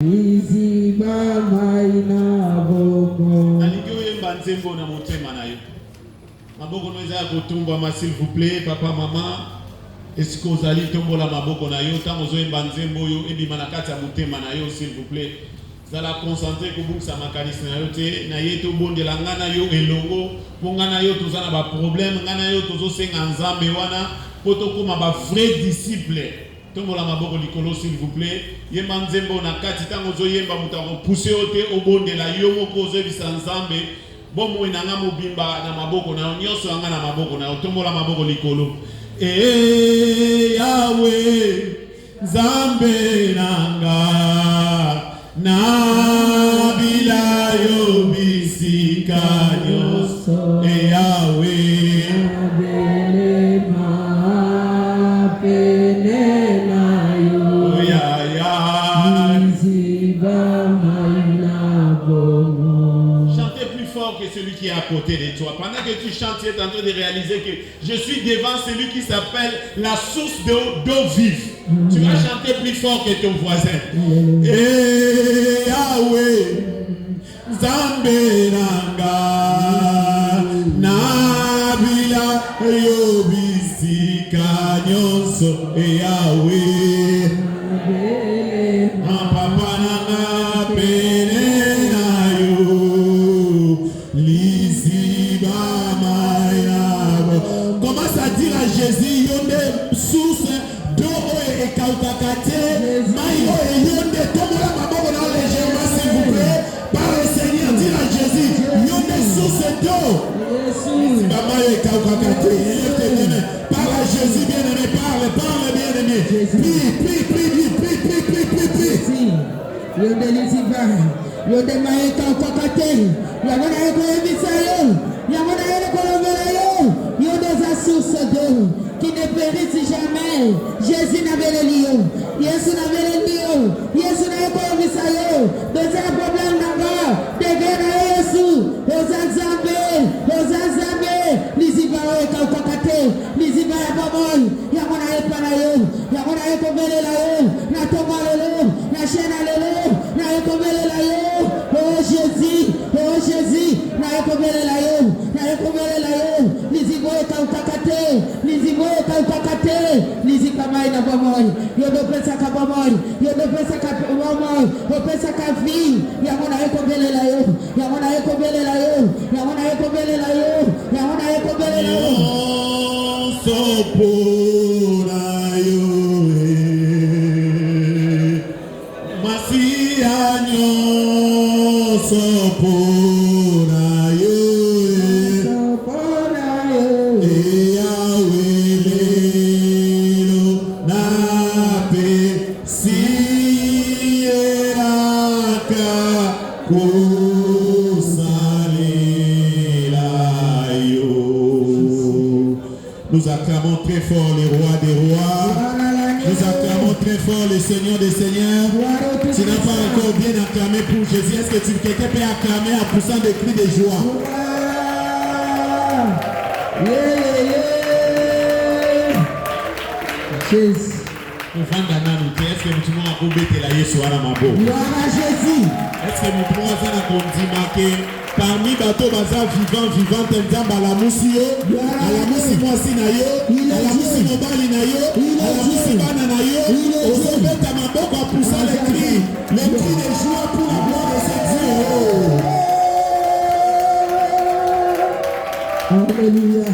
S'il vous plaît, papa, maman, est-ce que vous allez tomber la maboko na yo, tant vous avez banzembo yo, et bimanakati amutema na yo, s'il vous plaît. Vous allez concentrer que vous savez makaris na yo te, na yeto bon de la ngana yo elongo, pour ngana yo tous na ba problème, ngana yo tous senga nzambe wana, potoko ma ba vrai disciple. Tombo la maboko likolo, s'il vous plaît. Yemba nzembo na kati tango zo yemba mutako pousser ote au bon de la yo moko zo bisa nzambe. Bomo inanga mobimba na maboko na nyonso anga na maboko na tombo la maboko likolo. Yahweh Zambe nanga na bila yo bisika nyonso Yahweh que celui qui est à côté de toi. Pendant que tu chantes, tu es en train de réaliser que je suis devant celui qui s'appelle la source d'eau vive. Tu vas chanter plus fort que ton voisin. Yahweh Zambe nanga nabila yobisika nyonso Yahweh papa nanga pene commence à dire à Jésus, yonde source d'eau et kaukakate, maïo et yonde tomola maboko na légèrement s'il vous plaît, par le Seigneur, dire à Jésus, yonde source d'eau, maïo et kaukakate, parle à Jésus bien-aimé, parle bien-aimé, prie. Yonde lisiba, yonde maïo et kaukakate, yamona eko ebisayo, yamona eko lovelayo. Il y a des sources d'eau qui ne périssent jamais. Jésus n'avait le lion. Jésus n'avait le lion. Jésus n'avait pas vu ça. Dans un problème d'abord. Des guerres à Jésus. Aux Azambé. Les Ibaou et Kaukakate. Les Ibaou et Babon. Yamona et Panayo. Yamona et Kobele Layo. Na Tomalolo. Na Chenalolo. Na Ekobele Layo. Oh Jésus. Na Ekobele Layo. Na Ekobele Layo. Lizibo kautakate, lizibo kautakate, lizikamai na bomoy, yodo pesa kabomoy, yodo pesa kabomoy, o pesa kafi, yamona ekobele la yo, yamona ekobele la yo, yamona ekobele la yo, yamona ekobele la yo. Sopora yo, masianyo sopora yo. Nous acclamons très fort les rois des rois. Nous acclamons très fort les seigneurs des seigneurs. Tu n'as pas encore bien acclamé pour Jésus. Est-ce que quelqu'un peut acclamer en poussant des cris de joie? Jésus. Est-ce que nous avons la Yesu à la mabo? Est-ce que nous pouvons faire un condiment parmi bateau baza vivant tenzamba la musio ala musi mwasi na yo ala musi mobali na yo ala musi bana na yo ozobeta maboko à pousser les cris de joie pour la gloire de ce Dieu.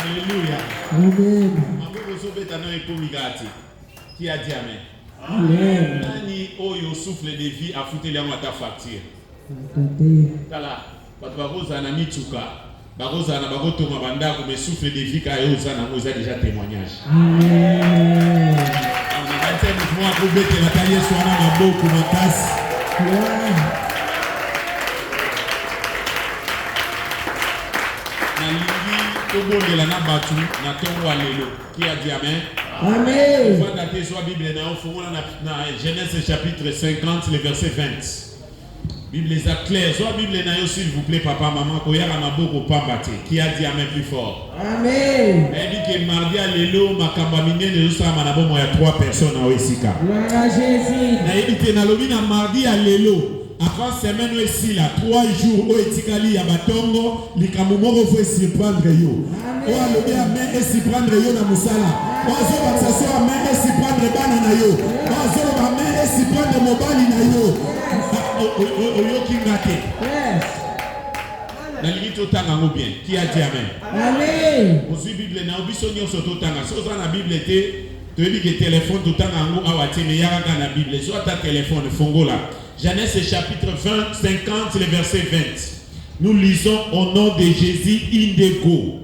Alléluia. Amen. Maboko ozobeta na ekomigati. Qui a dit amen? Amen. Nani oyo souffle de vie a foutu la ta facture. Tala, baroza na mituka, baroza na baroto mabanda ko me souffle de vie ka yo za na moza déjà témoignage. Amen. On a été mouvement pour bête la taille soit na maboko makasi. Na lingi to bondela na batu na tongo alelo. Qui a dit amen? Amen. On va dater soit Bible na Genèse chapitre 50 le verset 20. Bible est claire. Soit Bible na yo s'il vous plaît papa maman ko yara maboko pambate. Qui a dit amen plus fort? Amen. Elle dit que mardi à l'élo makamba minene zo sama na bomo ya 3 personnes na Oesika. Gloire à Jésus. Na ebité na lobi na mardi à l'élo. Avant semaine ici là 3 jours au etikali ya batongo likambo moko faut surprendre yo. O alobi amen et surprendre yo na musala. Bazo baksaso amen et surprendre bana na yo. Bazo amen et surprendre mobali na yo. Oyoki ngate. Yes. Na limite otanga ngo bien. Qui a dit amen? Amen. Osu Bible na obiso nyonso totanga. So za na Bible te to ebi ke téléphone totanga ngo awati me yaka na Bible. So ta téléphone fongola. Genèse chapitre 20, 50, le verset 20. Nous lisons au nom de Jésus Indego.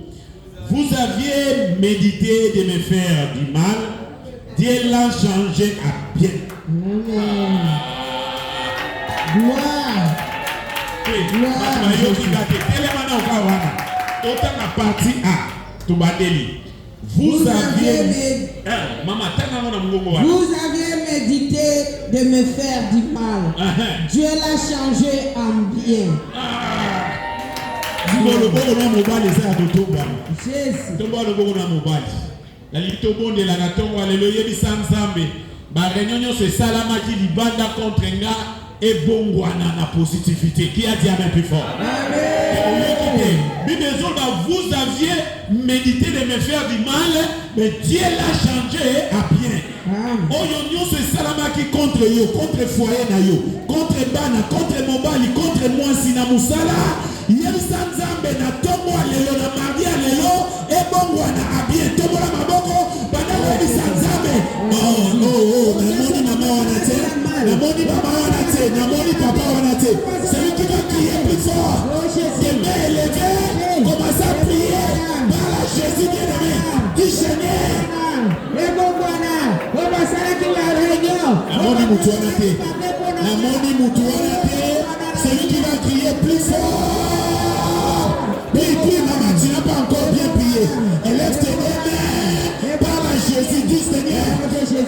Vous aviez médité de me faire du mal. Dieu l'a changé à bien. Amen. Gloire. Vous aviez médité de me faire du mal. Dieu l'a changé en bien. Et bongwana na positivité. Qui a dit amen plus fort? Amen. Vous aviez médité de me faire du mal, mais Dieu l'a changé à bien. Oyonyo se salama qui contre yo, contre foyer na yo, contre bana, contre mobali, contre moi sina musala. Yebisa nzambe na tomo alelo na mardi alelo e bongwana a bien. Tomo la maboko bana yebisa nzambe. Oh, namoni mama wanate, namoni mama wanate, namoni papa wanate. Celui qui va crier plus fort, des mains élevées, commence à prier par la Jésus bien-aimé. Dis Seigneur. Namoni mutu wanate, namoni mutu wanate. Celui qui va crier plus fort. Prie, maman, tu n'as pas encore bien prié. Élève tes mains. Par la Jésus, dis Seigneur,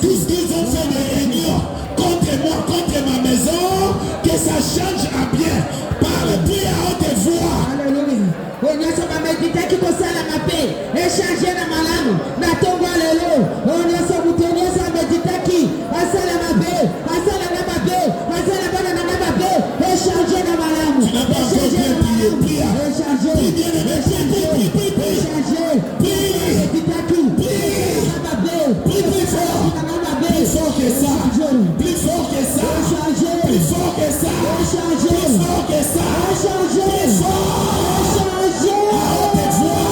tout ce qu'ils ont fait de réunion contre moi, contre ma maison, que ça change à bien. Parle, prie à haute voix. Alléluia. On a sur ma médité qui concerne ma paix. Échanger dans ma langue. Na tombe alléluia. On a sur mon tenir sur ma médité qui. Asala ma paix. Asala ma paix. Asala ma paix. Échanger dans ma langue. Tu n'as pas encore bien prié. Prie. Échanger. Prie bien aimé. Prie. Échanger. Prie. Médité qui. Prie plus fort. Plus fort que ça. Plus fort que ça. Échanger. Plus fort que ça. Échanger. Plus fort que ça. Échanger. Plus fort. À haute voix.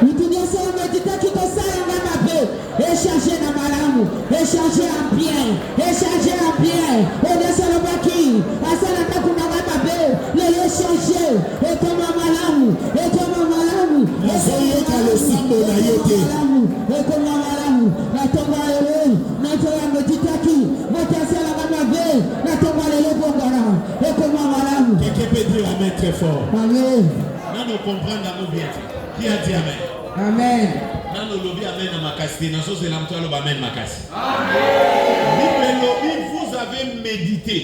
Nous tenons sur la médité qui concerne ma paix. Échanger dans ma langue. Échanger en bien. Échanger en bien. On est sur le baki. Asala takuna ma paix. Les échanger. Et comme ma langue. Et comme ma langue. Nazoyoka le sambo na yote. Et comme ma langue. La tombe à l'eau. Notre médité qui. Votre asala ma paix. La tombe à l'eau pour Gara. Et comme ma langue. Quelqu'un peut dire amen très fort. Amen. Nous comprenons dans nos biens. Qui a dit amen? Amen. Nous lobby amen dans ma casse. Nous sommes là pour le amen ma casse. Amen. Vous avez médité.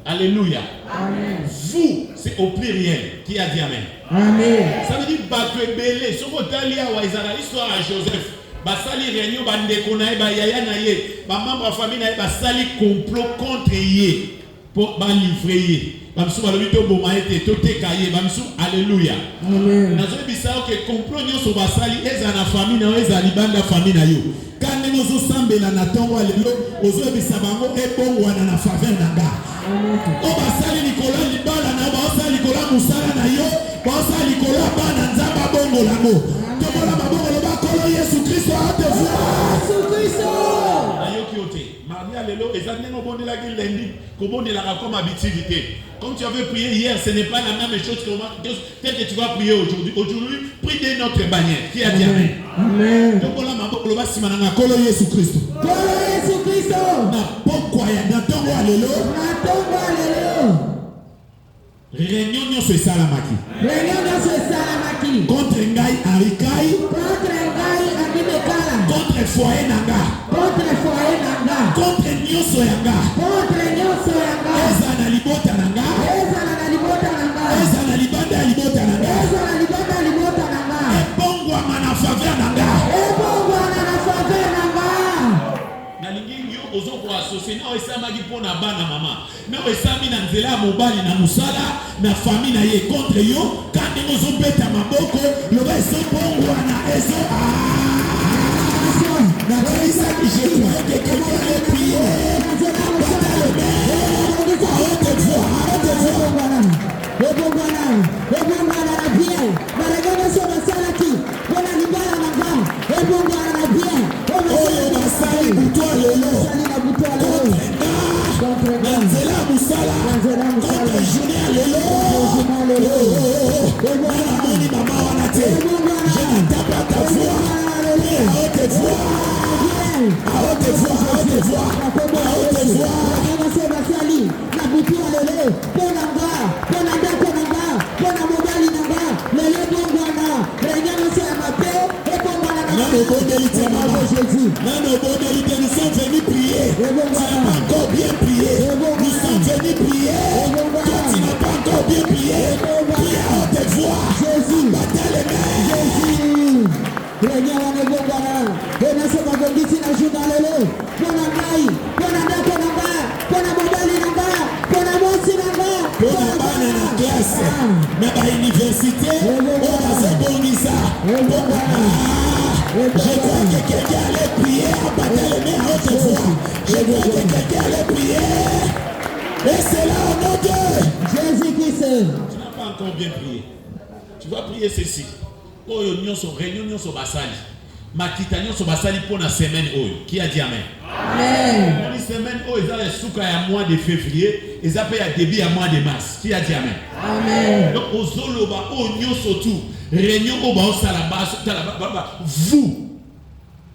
Alléluia. Amen. Vous, c'est au pluriel. Qui a dit amen? Amen. Ça veut dire battre belé. Ce que tu as dit à Waïzara, l'histoire à Joseph. Basali réunion, bandeko na ba yaya na ye, ba membre famille na ye, basali complot contre ye pour ba livrer. Bamsou ba lobito boma ete tote kaye, bamsou alléluia. Amen. Nazo bisao ke complot nyoso basali eza na famille na eza libanda famille na yo. Kande nozo sambela na tongo alelo, ozo bisabango e bongwana na faveur na ga. O basali likola libala na ba basali likola musala na yo, ba basali likola bana nzamba bongo lango. Tomola mabongo le bakolo Yesu Christ a te voir. Jésus Christ. Ayoki ote. Mardi alelo ezane no bonde la gueule lundi, ko bonde la comme habitude. Comme tu avais prié hier, ce n'est pas la même chose que tu vas prier aujourd'hui. Aujourd'hui, prie de notre bannière. Qui a dit amen? Amen. Tomola mabongo le basimana kolo Yesu Christ. Kolo Yesu Christ. Na pokwa ya na tongo alelo. Na tongo alelo. Réunion nyo se salamaki. Réunion nyo se salamaki. Contre ngai arikai. Contre ngai akimekala. Contre foyer nanga. Contre foyer nanga. contre nyonso yanga eza na libota nanga eza na libanda ya libota nanga ebongwama na faveur nanga nalingi yo ozokoasocie na esamaki mpo na bana mama na esami na nzela ya mobali na mosala na famille na ye contre yo kandi ozobeta maboko loba ezobongwana ezo nakomisaki je crois que quelqu'un allait prier bata le maire arrête de voir ebongwana na bien balagana so basalaki mpona libala na nga ebongwana na bien oyo basali butwa lelo na nzela ya mosala contre journée ya lelo namoni mama wana te je n'entends pas ta voix nous sommes venus prier. Tu n'as pas encore bien prié. Nous sommes venus prier. Toi, tu n'as pas encore bien prié. Prie à haute voix. Jésus, battez les mains. na ba université bazobongisa. Je crois que quelqu'un allait prier à battre les mains à haute voix. Je crois que quelqu'un allait prier. Et c'est là au nom de Jésus-Christ. Tu n'as pas encore bien prié. Tu vas prier ceci. Oyo nyonso réunion nyonso basali. Makita nyonso basali pour la semaine oyo. Qui a dit amen? Amen. La semaine oyo ezala suka ya mois de février, ezapa ya début ya mois de mars. Qui a dit amen? Amen. Donc ozoloba oyo nyonso tout. Réunion au ba osala ba vous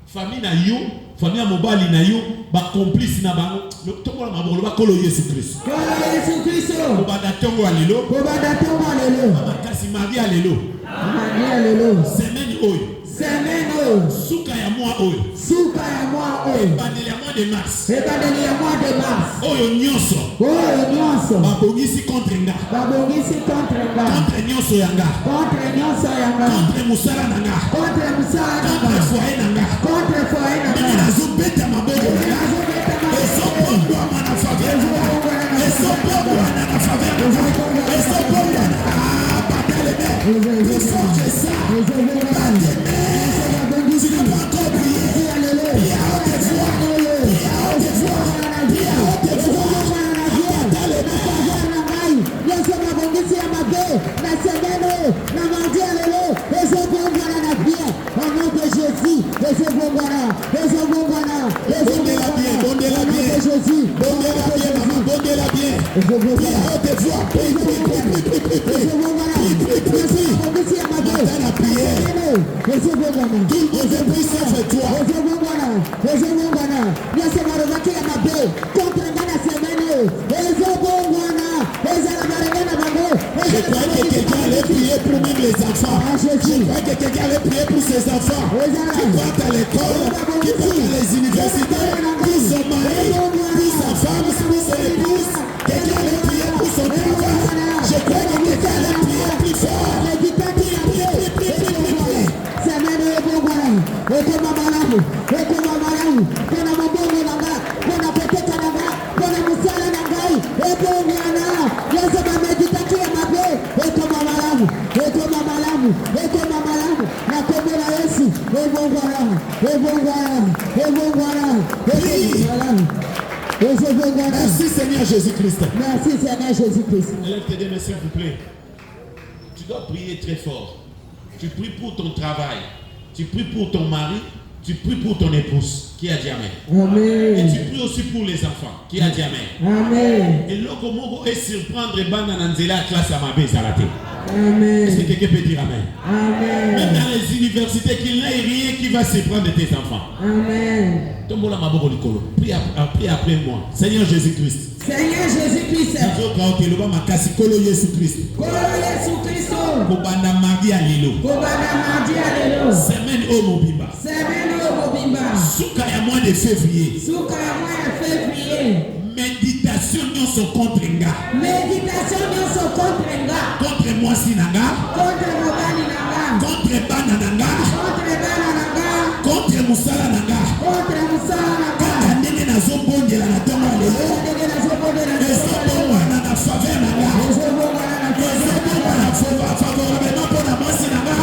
famille na yo, famille ya mobali na yo, ba complice na bango. Tongo la mabolo ba kolo Yesu Christ. Kolo Yesu Christ. Ko ba datongo alelo. Ko ba datongo alelo. Ba kasi Marie alelo. Marie alelo. Semaine oyo. Semaine oyo. Suka ya mois oyo. Suka ya mois oyo. Bandeli ya mois de mars. Bandeli ya mois de mars. Oyo nyonso. Oyo nyonso. Ba bongisi contre nga. Ba bongisi contre nga. Contre nyonso yanga. Contre nyonso yanga. Contre musala nanga. Contre musala nanga. Contre foyer nanga. Contre foyer nanga. Mimi nazobeta maboko nanga. Ezopongwa mana faveur. Ezopongwa na faveur. Ezopongwa na bataleme. Puissance de ça. Bataleme. Tu n'as pas encore prié. Prie à haute voix. Prie à haute voix. Prie à haute voix. Bataleme. Bondez-la bien. Bondez-la bien. Prie à haute voix. Prie. Je crois que quelqu'un allait prier pour même les enfants. Je crois que quelqu'un allait prier pour ses enfants qui partent à l'école, qui partent à les universités, pour son mari, pour sa femme, pour son épouse. Quelqu'un allait prier pour son travail. Je crois que quelqu'un allait prier plus fort. Merci Seigneur Jésus-Christ. Merci Seigneur Jésus-Christ. Élève tes deux mains s'il vous plaît. Tu dois prier très fort. Tu pries pour ton travail. Tu pries pour ton mari. Tu pries pour ton épouse. Qui a dit amen? Amen. Et tu pries aussi pour les enfants. Qui a dit amen? Amen. Et l'autre mot est surprendre Bana Nanzela classe à ma baisse à la tête. Amen. Est-ce que quelqu'un peut dire amen? Amen. Même dans les universités, qu'il n'y ait rien qui va se prendre de tes enfants. Amen. Prie après moi. Seigneur Jésus-Christ. Seigneur Jésus-Christ. Kolo Yesu Christ. Kobanda Maria Lelo. Semaine au Mobimba. Souka ya mois de février. Souka ya mois de février. Méditation nyonso contre nga. Méditation nyonso contre nga. Contre moi si nanga. Contre mobali nanga. Contre bana nanga. Contre bana nanga. Contre musala nanga. Contre musala nanga. Kaka ndenge nazobondela na ntongo ya lelo. Ndenge nazobondela na ezobongwana na faveur nanga. ezobongwana na ezobongwana favorablement mpo na mwasi nanga.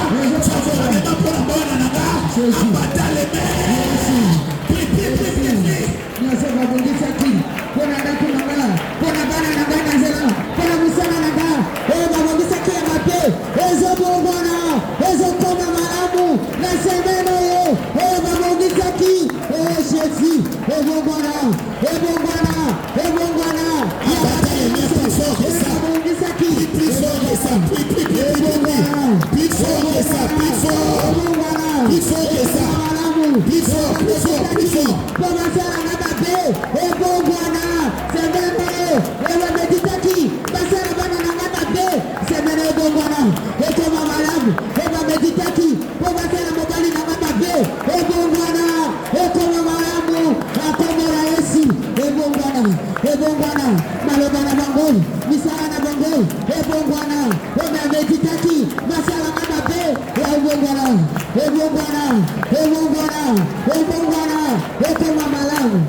Favorablement mpo na mwana nanga. Abata les mains. Prie, prie, prie, prie, prie. Nasema bongisa ki. Pona ndako nanga. Pona bana nanga na zela. Pona musala nanga. Babongisa ki ya mape. Ezobongwana. Ezokoma malamu. Na semeno yo. Babongisa ki. Jésus. Ebongwana. Ebongwana. Ebongwana. Abata les mains plus fort que ça. Babongisa ki. Plus fort que ça. Plus, plus, plus, plus, plus fort que ça. Plus fort. Ebongwana. Plus fort que ça. Plus fort, plus fort, plus fort. Babasala na babe. Ebongwana. Semeno. Ebameditaki. Basala bana na babe. Semeno ebongwana. Ekoma malamu. Ebameditaki. Babasala mobali na babe. Ebongwana. Ekoma malamu. Akomora Yesu. Ebongwana. Ebongwana. Malobana bango. Misala na bango. Ebongwana. Ebameditaki. Basala na babe. Ebongwana. Ebongwana. Ebongwana. Ebongwana. Ekoma malamu.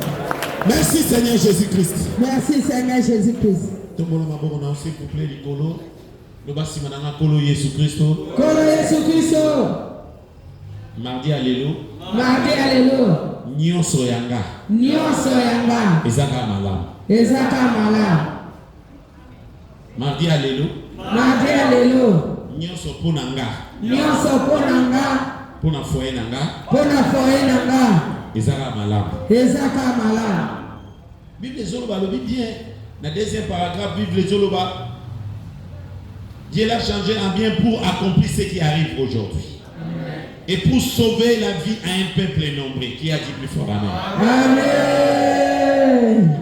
Merci Seigneur Jésus-Christ. Merci Seigneur Jésus-Christ. Tombola maboko na s'il vous plaît likolo. Loba simananga kolo Yesu Kristo. Kolo Yesu Kristo. Mardi alelo. Mardi alelo. Nyonso yanga. Nyonso yanga. Ezaka malamu. Ezaka malamu. Mardi alelo. Mardi alelo. Nyonso pona nga. Nyonso pona nga. Pona foye nanga. Pona foye nanga. Ezaka malamu. Ezaka malamu. Bible zoloba lobi bien. Dans le deuxième paragraphe, Bible zoloba. Dieu l'a changé en bien pour accomplir ce qui arrive aujourd'hui. Et pour sauver la vie à un peuple nombreux. Qui a dit plus fort amen? Amen.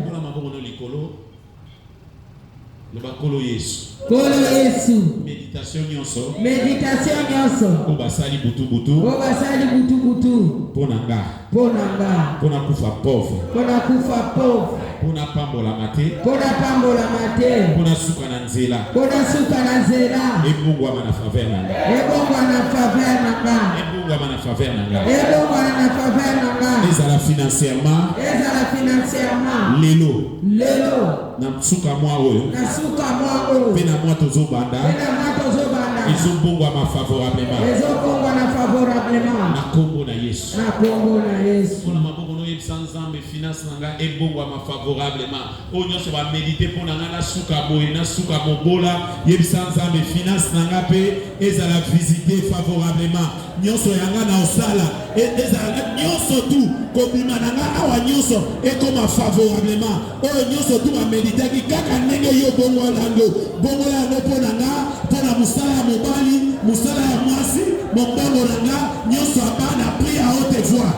Kolo Yesu. Kolo Yesu. Méditation nyonso. Méditation nyonso. Obasali butu butu. Obasali butu butu. Ponanga. Ponanga. Pona kufa pauvre. Pona kufa pauvre. Pona pambola mate. Pona pambola mate. Pona suka na nzela. Pona suka na nzela. Ebongwa na faveur nanga. Ebongwa na faveur nanga. Ebongwa na faveur nanga. Ebongwa na faveur nanga. Ezala financièrement. Ezala financièrement. Lelo. Lelo. Na suka mwa oyo. Na suka mwa oyo. Pena mwa tozobanda. Pena mwa tozobanda. Ezobongwa ma favorablement. Ezobongwa na favorablement. Na kombo na Yesu. Na kombo na Yesu. Pona maboko no yebisa nzambe finance nanga ebongwa ma favorablement. O nyonso ba méditer pona nga na suka boye na suka mobola yebisa nzambe finance nanga pe ezala visiter favorablement. Nyonso yanga na osala ezala nyonso tu kobima nanga awa nyonso ekoma favorablement. O nyonso tu ba méditer ki kaka ndenge yo bongo lango bongo yango pona nga pona musala ya mobali musala ya mwasi mombongo nanga nyonso abana prie à haute voix.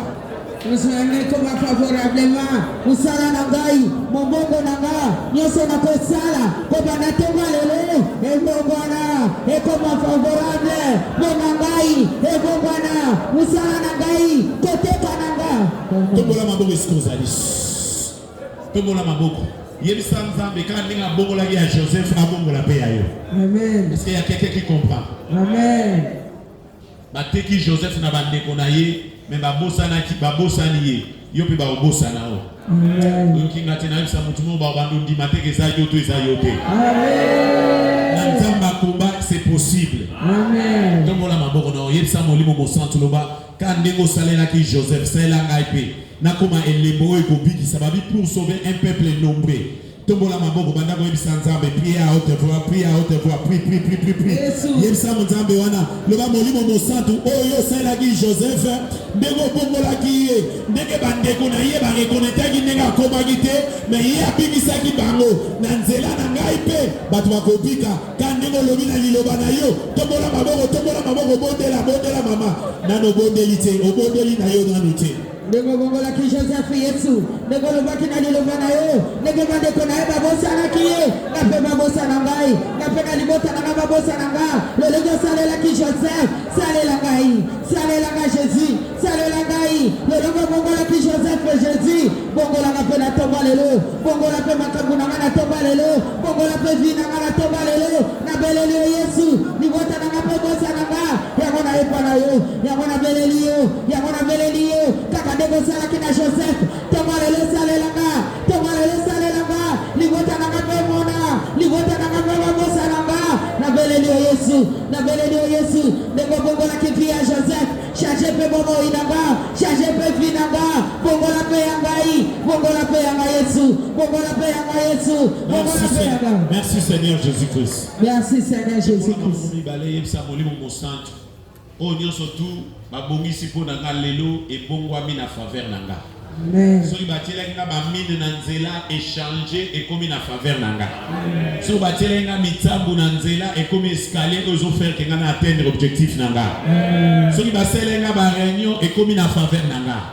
Musala koma favorablement. Musala nangai mombongo nanga nyonso na kosala koba na tonga lelo ebongwana ekoma favorable monangai ebongwana musala nangai koteka nanga. Tombola maboko esikozalis. Tombola maboko. Yebisa nzambe quand ndinga bongola ya Joseph abongola pe yayo. Amen. Est-ce qu'il y a quelqu'un qui comprend? Amen. Bateki Joseph na bandeko na ye mais babosana ki babosani ye. Yo pe ba obosana o. Amen. Yo kinga tena yebisa mutu mo ba bandu ndi mateke za yo to eza yo te. Amen. Na nzamba combat c'est possible. Amen. Tombola maboko na yebisa molimo mo santu loba quand ndengo salela ki Joseph sela ngai pe. Nakoma elembo ekobiki sababi pour sauver un peuple nombreux. Tombola maboko banda ko yebisa nzambe prie à haute voix, prie à haute voix, prie. Yebisa nzambe wana loba molimo mo santu oyo sela ki Joseph ndengo bongola ki ye ndenge bandeko na ye ba reconnaître ki ndenga komaki te mais ye abimisa ki bango na nzela na ngai pe batu bakobika quand ndengo lobi na liloba na yo tombola maboko bondela mama nano bondeli te obondeli na yo nanu te. Ndenge bongola ki Joseph Yesu. Ndenge lobaki na liloba na yo. Ndenge bandeko na ye babosana ki ye. Nape babosana ngai. Nape na libota na nga babosana nga. Lolenge salela ki Joseph. Salela ngai. Salela nga Jésus. Salela ngai. Lolenge bongola ki Joseph Jésus. Bongola nga pe na tomba lelo. Bongola pe makambu na nga na tomba lelo. Bongola pe vi na nga na tomba lelo. Na beleli yo Yesu. Libota na nga pe bosana nga. Yango na epa na yo. Yango na beleli yo. Yango na beleli yo. Kaka ndeko sala ki na Joseph. Tomba lelo salela nga. Tomba lelo salela nga. Libota na nga pe mona. Libota na nga pe babosana nga. Na beleli yo Yesu. Na beleli yo Yesu. Ndeko bongola ki vi ya Joseph. Charge pe bobo inanga. Charge pe vi nanga. Bongola pe yangai. Bongola pe yanga Yesu. Bongola pe yanga Yesu. Bongola pe yanga. Merci Seigneur Jésus-Christ. Merci Seigneur Jésus-Christ. Oh, nous surtout, ma bongi si pour nanga lelo et bongwami na faveur nanga. Amen. So ibatela nga ba mine na nzela échanger et comme na faveur nanga. So batela nga mitambu na nzela et comme escalier aux offert que nga atteindre objectif nanga. So ibasela nga ba réunion et comme na faveur nanga.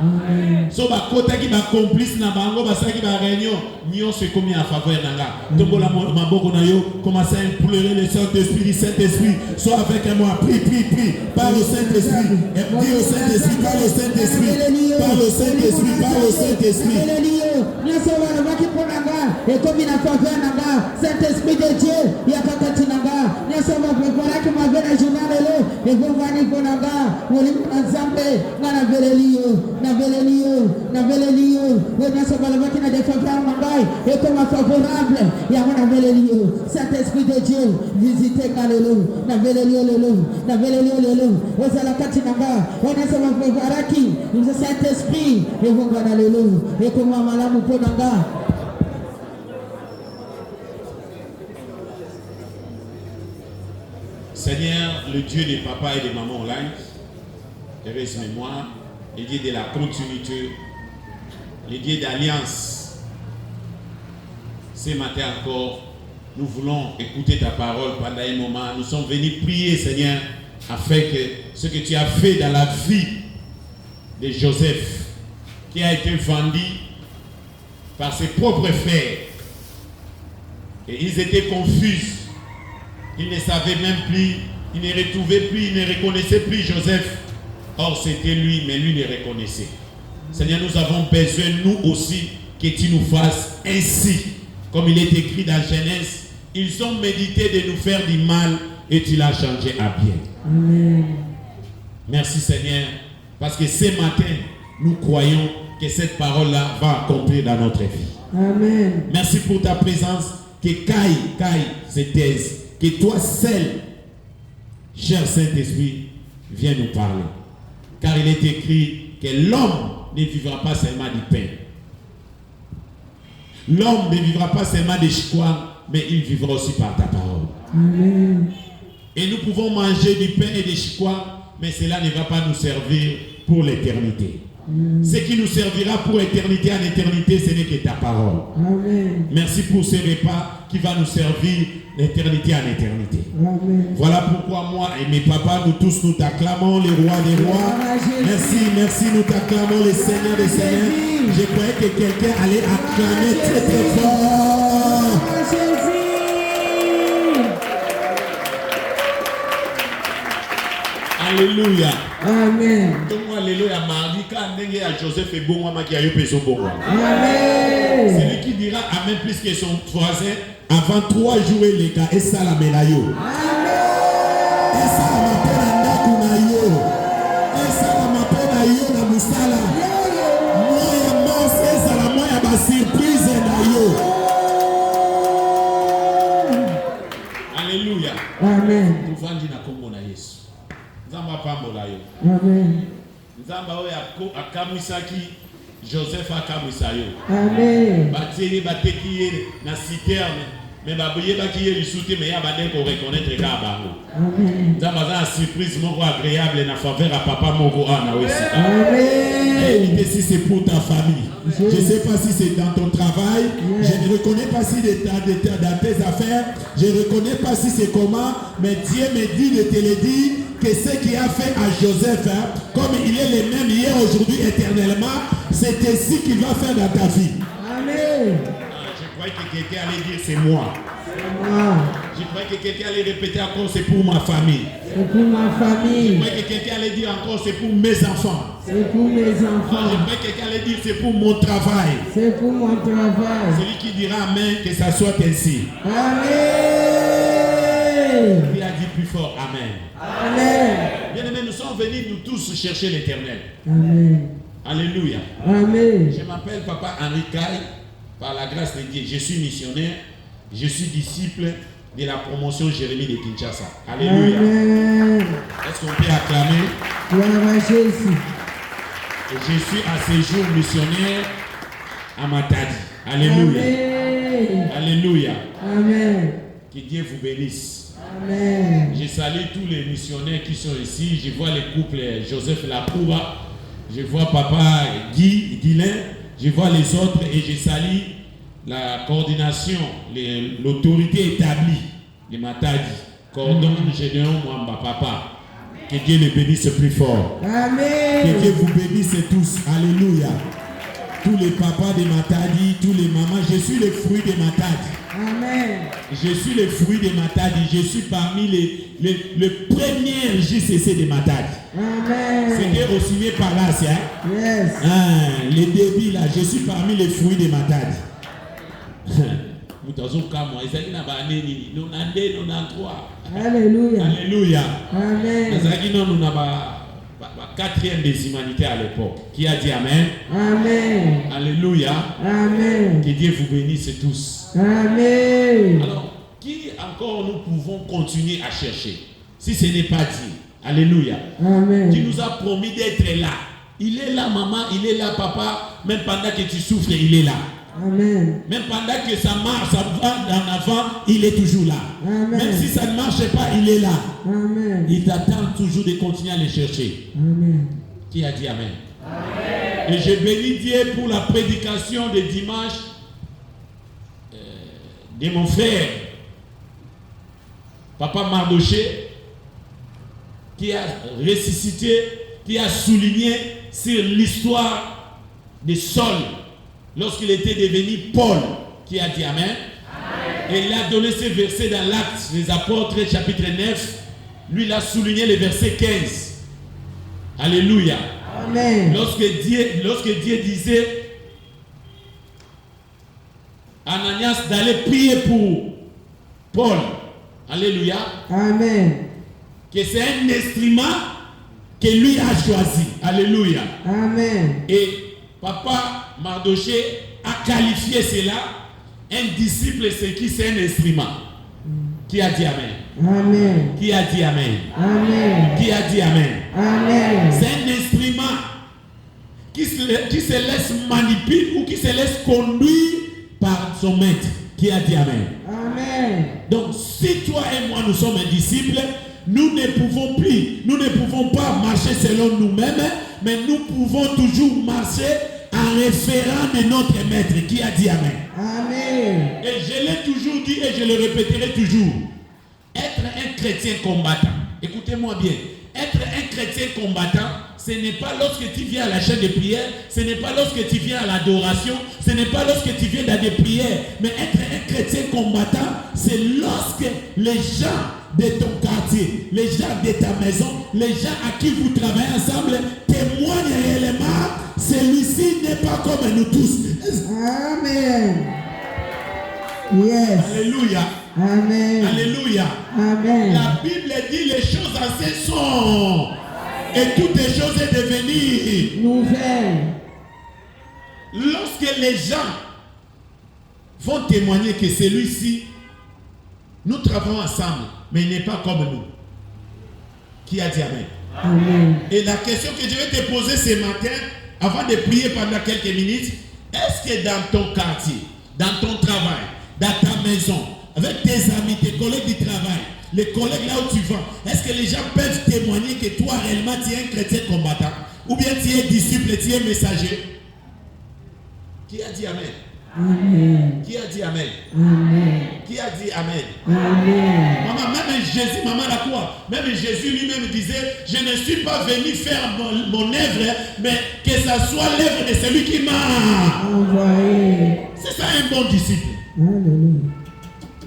So ba kota ki ba complice na bango basaki ba réunion nyo c'est comme na faveur nanga. Tombola maboko na yo commencer à implorer le Saint-Esprit, Saint-Esprit, soit avec moi, prie, par le Saint-Esprit, dis au Saint-Esprit, par le Saint-Esprit, par le Saint-Esprit, par le Saint-Esprit. Et comme il a faveur nanga, Saint-Esprit de Dieu, il y a kakati nanga. Nous sommes préparés qui m'a fait la journée et vous venez pour nanga. Vous l'avez ensemble, na velelio, na velelio, na velelio. Nous sommes préparés qui n'a des faveurs nanga et comme favorable, il y a mon velelio. Saint-Esprit de Dieu, visitez Kalelo, na velelio lelo, na velelio lelo. Vous allez kakati nanga. Nous sommes préparés qui, nous Saint-Esprit et vous venez lelo et comme malamu pour nanga. Seigneur, le Dieu des papas et des mamans online, heureuse mémoire, le Dieu de la continuité, le Dieu d'alliance. Ce matin encore, nous voulons écouter ta parole pendant un moment. Nous sommes venus prier, Seigneur, afin que ce que tu as fait dans la vie de Joseph, qui a été vendu par ses propres frères, et ils étaient confus. Ils ne savaient même plus, ils ne retrouvaient plus, ils ne reconnaissaient plus Joseph. Or, c'était lui, mais lui le reconnaissait. Seigneur, nous avons besoin, nous aussi, que tu nous fasses ainsi. Comme il est écrit dans Genèse, ils ont médité de nous faire du mal et tu l'as changé à bien. Amen. Merci Seigneur, parce que ce matin, nous croyons que cette parole-là va accomplir dans notre vie. Amen. Merci pour ta présence, que Caille se taise. Que toi seul, cher Saint-Esprit, viens nous parler. Car il est écrit que l'homme ne vivra pas seulement du pain. L'homme ne vivra pas seulement des chicois, mais il vivra aussi par ta parole. Amen. Et nous pouvons manger du pain et des chicois, mais cela ne va pas nous servir pour l'éternité. Ce qui nous servira pour l'éternité en éternité, ce n'est que ta parole. Amen. Merci pour ce repas qui va nous servir l'éternité en éternité. Amen. Voilà pourquoi moi et mes papas, nous tous, nous t'acclamons les rois des rois. Merci, nous t'acclamons les seigneurs des seigneurs. Je croyais que quelqu'un allait acclamer très très fort. Alléluia. Amen. Alléluia. Mardi, quand ndenge à Joseph et bon qui a eu besoin bon. Amen. C'est lui qui dira amen plus que son voisin avant 3 jours les gars et ça la melayo. Amen. Et ça la m'appelle ndaku na yo. Et ça la m'appelle na yo na musala. Moi ya mose ça la moi ya ba surprise na yo. Alléluia. Amen. Tuvandi na kombo na Yesu. Nzamba pambola yo. Amen. Nzamba oyo akamwisaki Joseph akamwisa yo. Amen. Batieli bateki ye na citerne mais baboyebaki ye lisuti mais ya bande ko reconnaître ka bango. Amen. Nzamba za surprise moko agréable na faveur à papa moko ana aussi. Amen. Et si c'est pour ta famille. Je ne sais pas si c'est dans ton travail. Je ne reconnais pas si c'est dans tes affaires. Je ne reconnais pas si c'est comment. Mais Dieu me dit de te le dire que ce qu'il a fait à Joseph, comme il est le même hier, aujourd'hui, éternellement, c'est ainsi qu'il va faire dans ta vie. Amen. Je croyais que quelqu'un allait dire c'est moi. Je croyais que quelqu'un allait répéter encore c'est pour ma famille. C'est pour ma famille. Je croyais que quelqu'un allait dire encore c'est pour mes enfants. C'est pour mes enfants. Je croyais que quelqu'un allait dire c'est pour mon travail. C'est pour mon travail. Celui qui dira amen, que ça soit ainsi. Amen. Il a dit plus fort amen. Amen. Bien aimés, nous sommes venus nous tous chercher l'Éternel. Amen. Alléluia. Amen. Je m'appelle Papa Henri Caille, par la grâce de Dieu. Je suis missionnaire, je suis disciple de la promotion Jérémie de Kinshasa. Alléluia. Amen. Est-ce qu'on peut acclamer? Gloire à Jésus. Et je suis à ce jour missionnaire à Matadi. Alléluia. Amen. Alléluia. Amen. Que Dieu vous bénisse. Amen. Je salue tous les missionnaires qui sont ici. Je vois le couple Joseph Lapoura. Je vois Papa Guilain. Je vois les autres et je salue la coordination, l'autorité établie, les Matadi. Cordon Gédéon Mwamba Papa. Que Dieu les bénisse plus fort. Amen. Que Dieu vous bénisse tous. Alléluia. Tous les papas de Matadi, tous les mamans, je suis le fruit de Matadi. Amen. Je suis le fruit de Matadi. Je suis parmi les premiers JCC de Matadi. Amen. C'était aussi bien par là, c'est hein? Yes. Les débits là, je suis parmi les fruits de Matadi. Alléluia. Alléluia. Amen. Nous avons quatrième des humanités à l'époque. Qui a dit Amen? Amen. Alléluia. Amen. Que Dieu vous bénisse tous. Amen. Alors, qui encore nous pouvons continuer à chercher? Si ce n'est pas Dieu. Alléluia. Amen. Tu nous as promis d'être là. Il est là, maman, il est là, papa. Même pendant que tu souffres, il est là. Amen. Même pendant que ça marche, ça va en avant, il est toujours là. Amen. Même si ça ne marche pas, il est là. Amen. Il t'attend toujours de continuer à le chercher. Amen. Qui a dit Amen? Amen. Et je bénis Dieu pour la prédication de dimanche de mon frère, Papa Mardoché, qui a ressuscité, qui a souligné sur l'histoire de Saul, lorsqu'il était devenu Paul, qui a dit Amen. Amen. Et il a donné ce verset dans l'Acte des Apôtres, chapitre 9. Lui, il a souligné le verset 15. Alléluia. Amen. Lorsque Dieu disait à Ananias d'aller prier pour Paul. Alléluia. Amen. Que c'est un instrument que lui a choisi. Alléluia. Amen. Et Papa Mardoché a qualifié cela un disciple, c'est qui? C'est un instrument. Qui a dit Amen? Amen. Qui a dit Amen? Amen. Qui a dit Amen? Amen. C'est un instrument qui se laisse manipuler ou qui se laisse conduire par son maître. Qui a dit Amen? Amen. Donc si toi et moi nous sommes un disciple, nous ne pouvons pas marcher selon nous-mêmes, mais nous pouvons toujours marcher en référent de notre maître. Qui a dit Amen? Amen. Et je l'ai toujours dit et je le répéterai toujours. Être un chrétien combattant, écoutez-moi bien, être un chrétien combattant, ce n'est pas lorsque tu viens à la chaîne de prière, ce n'est pas lorsque tu viens à l'adoration, ce n'est pas lorsque tu viens dans des prières, mais être un chrétien combattant, c'est lorsque les gens de ton quartier, les gens de ta maison, les gens à qui vous travaillez ensemble témoignent réellement, celui-ci n'est pas comme nous tous. Amen. Yes. Alléluia. Amen. Alléluia. Amen. La Bible dit les choses anciennes sont et toutes les choses est devenues nouvelles. Lorsque les gens vont témoigner que celui-ci, nous travaillons ensemble, mais il n'est pas comme nous. Qui a dit Amen? Amen. Et la question que je vais te poser ce matin, avant de prier pendant quelques minutes, est-ce que dans ton quartier, dans ton travail, dans ta maison, avec tes amis, tes collègues du travail, les collègues là où tu vas, est-ce que les gens peuvent témoigner que toi réellement tu es un chrétien combattant? Ou bien tu es disciple, tu es messager? Qui a dit Amen? Amen. Qui a dit Amen? Amen. Qui a dit Amen? Amen. Maman, même Jésus, maman la quoi? Même Jésus lui-même disait, je ne suis pas venu faire mon œuvre, mais que ça soit l'œuvre de celui qui m'a Envoyé. C'est ça un bon disciple. Alléluia.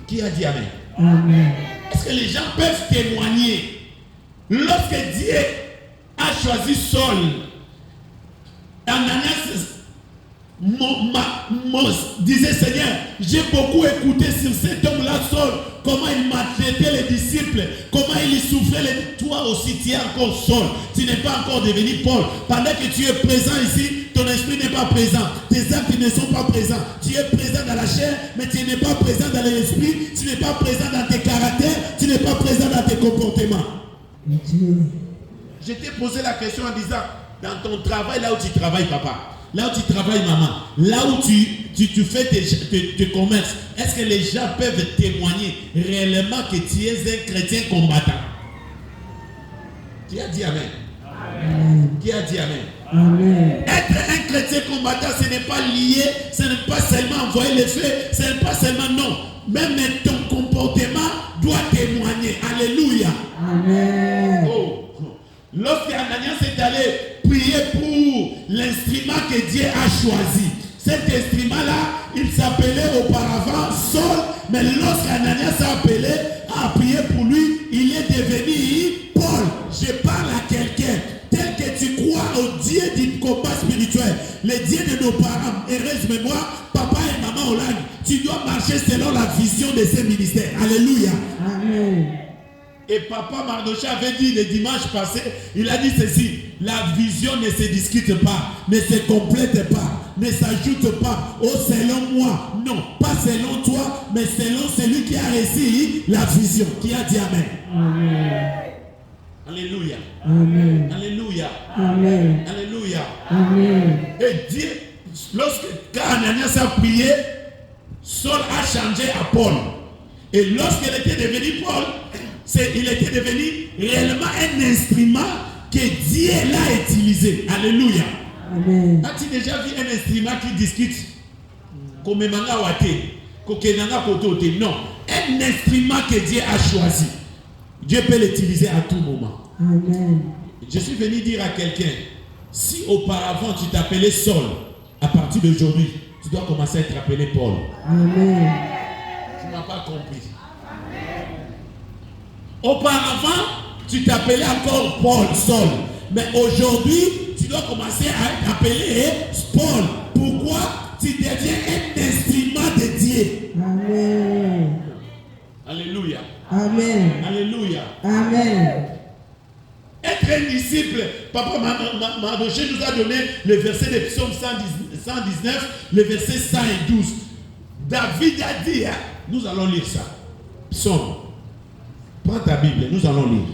Qui a dit Amen? Amen. Est-ce que les gens peuvent témoigner lorsque Dieu a choisi Saul? Ananias disait, Seigneur, j'ai beaucoup écouté sur cet homme-là, Saul, comment il maltraitait les disciples, comment il y souffrait. Toi aussi, tu es encore Saul. Tu n'es pas encore devenu Paul. Pendant que tu es présent ici, ton esprit n'est pas présent. Tes actes ne sont pas présents. Tu es présent dans la chair, mais tu n'es pas présent dans l'esprit. Tu n'es pas présent dans tes caractères. Tu n'es pas présent dans tes comportements. Je t'ai posé la question en disant, dans ton travail, là où tu travailles, papa, là où tu travailles, maman, là où tu fais tes commerces, est-ce que les gens peuvent témoigner réellement que tu es un chrétien combattant? Qui a dit Amen? Amen. Qui a dit Amen? Amen. Être un chrétien combattant, ce n'est pas lié, ce n'est pas seulement envoyer les faits, ce n'est pas seulement non. Même ton comportement doit témoigner. Alléluia. Amen. Oh. Lorsque Ananias est allé prier pour l'instrument que Dieu a choisi, cet instrument-là, il s'appelait auparavant Saul, mais lorsque Ananias a prié pour lui, il est devenu Paul. Je parle à quelqu'un, tel que tu crois au Dieu du combat spirituel, le Dieu de nos parents, heureuse mémoire, papa et maman Hollande, tu dois marcher selon la vision de ces ministères. Alléluia. Amen. Et papa Mardoché avait dit le dimanche passé, il a dit ceci, la vision ne se discute pas, ne se complète pas, ne s'ajoute pas, oh selon moi, non, pas selon toi, mais selon celui qui a réussi la vision, qui a dit Amen. Amen. Alléluia. Amen. Alléluia. Amen. Alléluia. Amen. Et Dieu, lorsque Ananias a prié, Saul a changé à Paul. Et lorsqu'il était devenu Paul, il était devenu réellement un instrument que Dieu l'a utilisé. Alléluia. Amen. As-tu déjà vu un instrument qui discute? Comme manga wate, kokenanga kotote? Non. Un instrument que Dieu a choisi. Dieu peut l'utiliser à tout moment. Amen. Je suis venu dire à quelqu'un, si auparavant tu t'appelais Saul, à partir d'aujourd'hui, tu dois commencer à être appelé Paul. Amen. Tu n'as pas compris. Auparavant, tu t'appelais encore Paul, Saul. Mais aujourd'hui, tu dois commencer à être appelé Paul. Pourquoi? Tu deviens un instrument de Dieu. Amen. Alléluia. Amen. Alléluia. Amen. Être un disciple, papa Mardoché nous a donné le verset de Psaume 119, le verset 112. David a dit, nous allons lire ça. Psaume. Prends ta Bible, nous allons lire.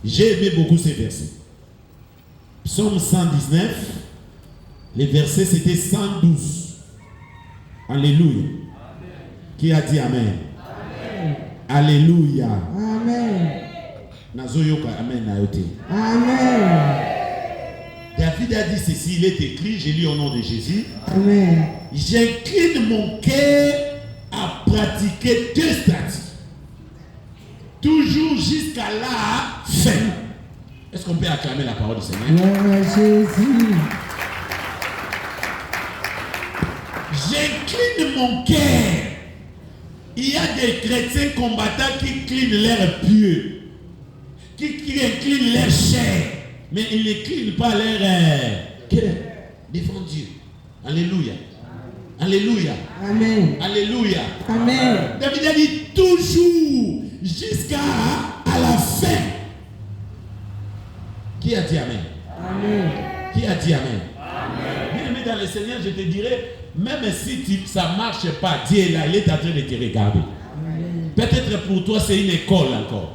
J'ai aimé beaucoup ces versets. Psaume 119, les versets c'était 112. Alléluia. Amen. Qui a dit Amen? Amen. Alléluia. Amen. Nazoyoka Amen nayote. Amen. David a dit ceci, il est écrit, j'ai lu au nom de Jésus. Amen. J'incline mon cœur à pratiquer tes statuts. Toujours jusqu'à la fin. Est-ce qu'on peut acclamer la parole du Seigneur? Oui, Jésus. J'incline mon cœur. Il y a des chrétiens combattants qui inclinent leur pieux, qui inclinent leur chair, mais ils n'inclinent pas leur cœur devant Dieu. Alléluia. Alléluia. Amen. Alléluia. Amen. David a dit toujours jusqu'à la fin. Qui a dit Amen? Amen. Qui a dit Amen? Amen. Bien aimé dans le Seigneur, je te dirais, même si ça ne marche pas, Dieu est là, il est en train de te regarder. Peut-être pour toi, c'est une école encore.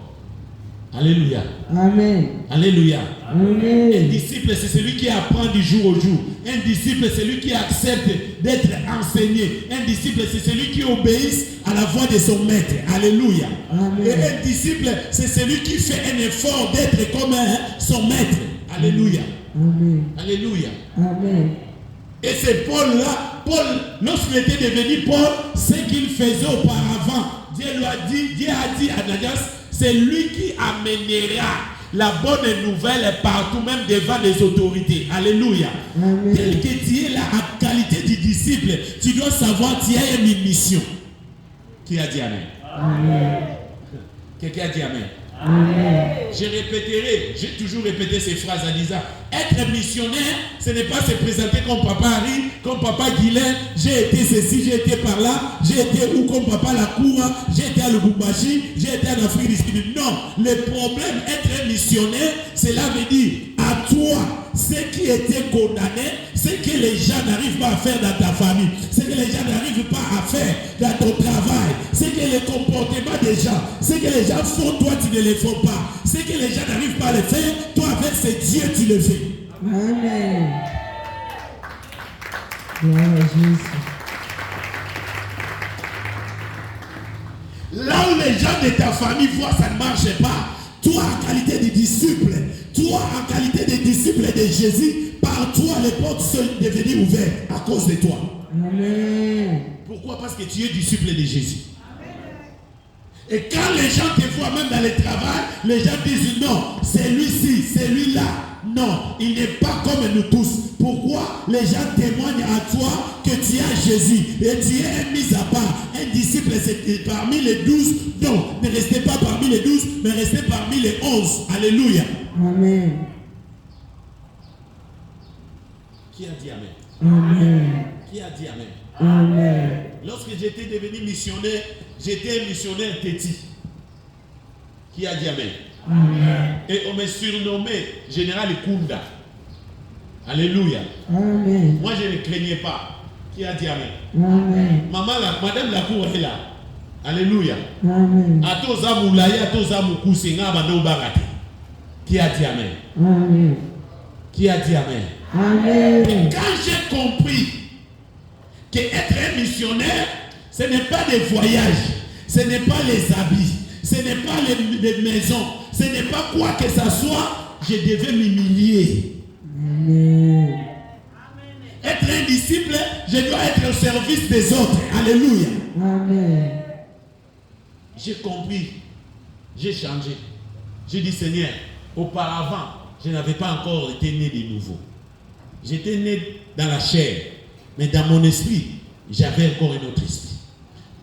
Alléluia. Amen. Alléluia. Amen. Un disciple, c'est celui qui apprend du jour au jour. Un disciple, c'est celui qui accepte d'être enseigné. Un disciple, c'est celui qui obéit à la voix de son maître. Alléluia. Amen. Et un disciple, c'est celui qui fait un effort d'être comme son maître. Alléluia. Amen. Alléluia. Amen. Et c'est Paul-là Paul, lorsqu'il était devenu Paul, ce qu'il faisait auparavant, Dieu a dit à Ananias, c'est lui qui amènera la bonne nouvelle partout, même devant les autorités. Alléluia. Amen. Tel que tu es là en qualité de disciple, tu dois savoir que tu as une mission. Qui a dit Amen? Amen. Quelqu'un a dit Amen? Amen. J'ai toujours répété ces phrases en disant, être missionnaire, ce n'est pas se présenter comme Papa Harry, comme Papa Guilain, j'ai été ceci, j'ai été par là, j'ai été où comme Papa Lacoura, j'ai été à Lubumbashi, j'ai été en Afrique du Sud. Non, le problème, être missionnaire, cela veut dire, à toi, ce qui était condamné, ce que les gens n'arrivent pas à faire dans ta famille, ce que les gens n'arrivent pas à faire dans ton travail, ce que les comportements des gens, ce que les gens font, toi tu ne les fais pas, ce que les gens n'arrivent pas à le faire, toi avec ce Dieu tu le fais. Amen. Gloire à Jésus. Là où les gens de ta famille voient ça ne marche pas, toi en qualité de disciple, toi en qualité de disciple de Jésus, par toi les portes sont devenues ouvertes à cause de toi. Amen. Pourquoi? Parce que tu es disciple de Jésus. Et quand les gens te voient même dans le travail, les gens disent non, c'est lui-ci, c'est lui-là. Non, il n'est pas comme nous tous. Pourquoi? Les gens témoignent à toi que tu as Jésus et tu es mis à part. Un disciple, c'est parmi les 12. Non, ne restez pas parmi les 12, mais restez parmi les 11. Alléluia. Amen. Qui a dit Amen? Amen. Qui a dit Amen? Amen. Lorsque j'étais devenu missionnaire, j'étais un missionnaire téti. Qui a dit Amen? Amen. Et on me surnommait Général Kunda. Alléluia. Amen. Moi je ne craignais pas. Qui a dit Amen? Amen. Maman, Madame Lacour est là. Alléluia. Amen. Atoza moulaya, atoza moukoussinga, bando barate. Qui a dit Amen? Amen. Qui a dit Amen? Amen. Et quand j'ai compris qu'être un missionnaire, ce n'est pas des voyages, ce n'est pas les habits, ce n'est pas les maisons, ce n'est pas quoi que ce soit, je devais m'humilier. Amen. Être un disciple, je dois être au service des autres. Alléluia. Amen. J'ai compris, j'ai changé. J'ai dit Seigneur, auparavant, je n'avais pas encore été né de nouveau. J'étais né dans la chair, mais dans mon esprit, j'avais encore un autre esprit.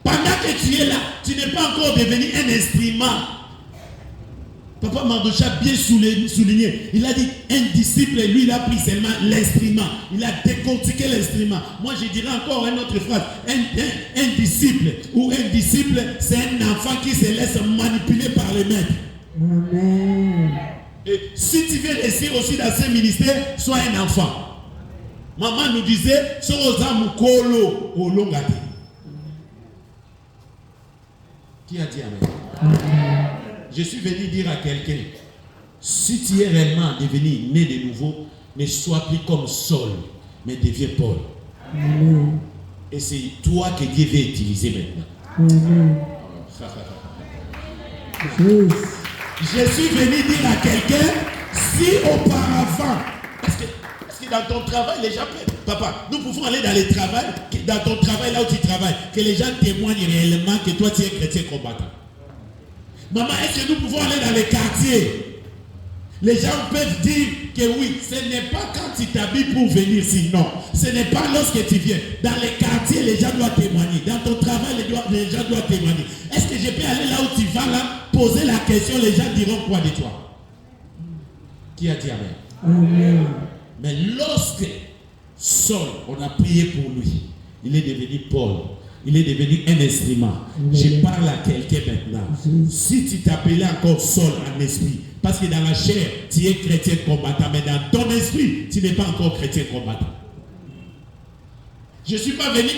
Pendant que tu es là, tu n'es pas encore devenu un instrument. Papa Mardocha a bien souligné. Il a dit, un disciple, lui, il a pris seulement l'instrument. Il a décortiqué l'instrument. Moi, je dirais encore une autre phrase. Un disciple ou un disciple, c'est un enfant qui se laisse manipuler par les maîtres. Amen. Et si tu veux réussir aussi dans ce ministère, sois un enfant. Maman nous disait, qui a dit Amen? Amen. Je suis venu dire à quelqu'un, si tu es réellement devenu né de nouveau, ne sois plus comme Saul, mais deviens Paul. Amen. Et c'est toi que Dieu veut utiliser maintenant. Amen. Yes. Je suis venu dire à quelqu'un, si auparavant, parce que dans ton travail, les gens peuvent, papa, nous pouvons aller dans le travail, dans ton travail, là où tu travailles, que les gens témoignent réellement que toi tu es chrétien combattant. Maman, est-ce que nous pouvons aller dans les quartiers? Les gens peuvent dire que oui, ce n'est pas quand tu t'habilles pour venir ici, non. Ce n'est pas lorsque tu viens. Dans les quartiers, les gens doivent témoigner. Dans ton travail, les gens doivent témoigner. Est-ce que je peux aller là où tu vas, là, poser la question, les gens diront quoi de toi? Qui a dit Amen? Amen. Mais lorsque Saul, on a prié pour lui, il est devenu Paul. Il est devenu un instrument. Je parle à quelqu'un maintenant. Si tu t'appelais encore Saul en esprit, parce que dans la chair, tu es chrétien combattant, mais dans ton esprit, tu n'es pas encore chrétien combattant. Je ne suis pas venu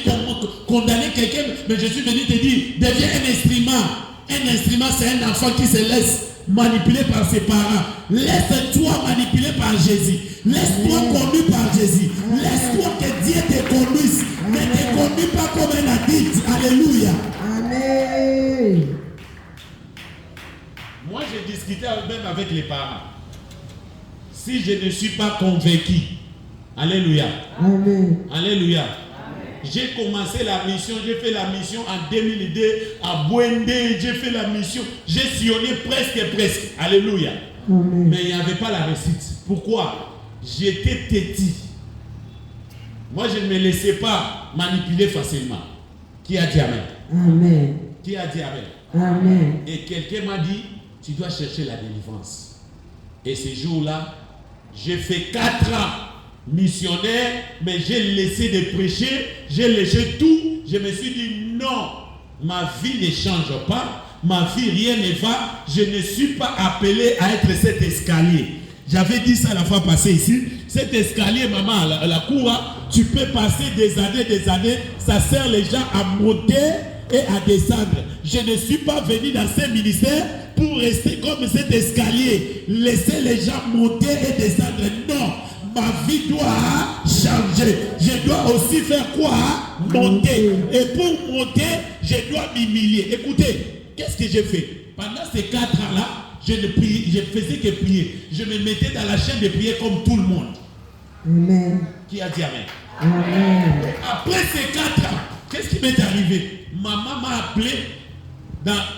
condamner quelqu'un, mais je suis venu te dire, deviens un instrument. Un instrument, c'est un enfant qui se laisse manipuler par ses parents. Laisse-toi manipuler par Jésus. Laisse-toi conduire par Jésus. Laisse-toi que Dieu te conduise. Ne te conduis pas comme un addict. Alléluia. Amen. Moi, j'ai discuté même avec les parents. Si je ne suis pas convaincu, alléluia. Amen. Alléluia. J'ai commencé la mission, j'ai fait la mission en 2002 à Bouende, j'ai fait la mission, j'ai sillonné presque. Alléluia. Amen. Mais il n'y avait pas la réussite. Pourquoi? J'étais têtu. Moi, je ne me laissais pas manipuler facilement. Qui a dit Amen? Amen. Qui a dit Amen? Amen. Et quelqu'un m'a dit, tu dois chercher la délivrance. Et ce jour-là, j'ai fait 4 ans missionnaire, mais j'ai laissé de prêcher, j'ai laissé tout. Je me suis dit, non, ma vie ne change pas, ma vie, rien ne va. Je ne suis pas appelé à être cet escalier. J'avais dit ça la fois passée ici. Cet escalier, maman, à la cour, tu peux passer des années, ça sert les gens à monter et à descendre. Je ne suis pas venu dans ce ministère pour rester comme cet escalier, laisser les gens monter et descendre. Non, ma vie doit changer. Je dois aussi faire quoi? Monter. Et pour monter, je dois m'humilier. Écoutez, qu'est-ce que j'ai fait? Pendant ces 4 ans-là, je faisais que prier. Je me mettais dans la chaîne de prier comme tout le monde. Amen. Qui a dit Amen? Amen. Après ces 4 ans, qu'est-ce qui m'est arrivé? Maman m'a appelé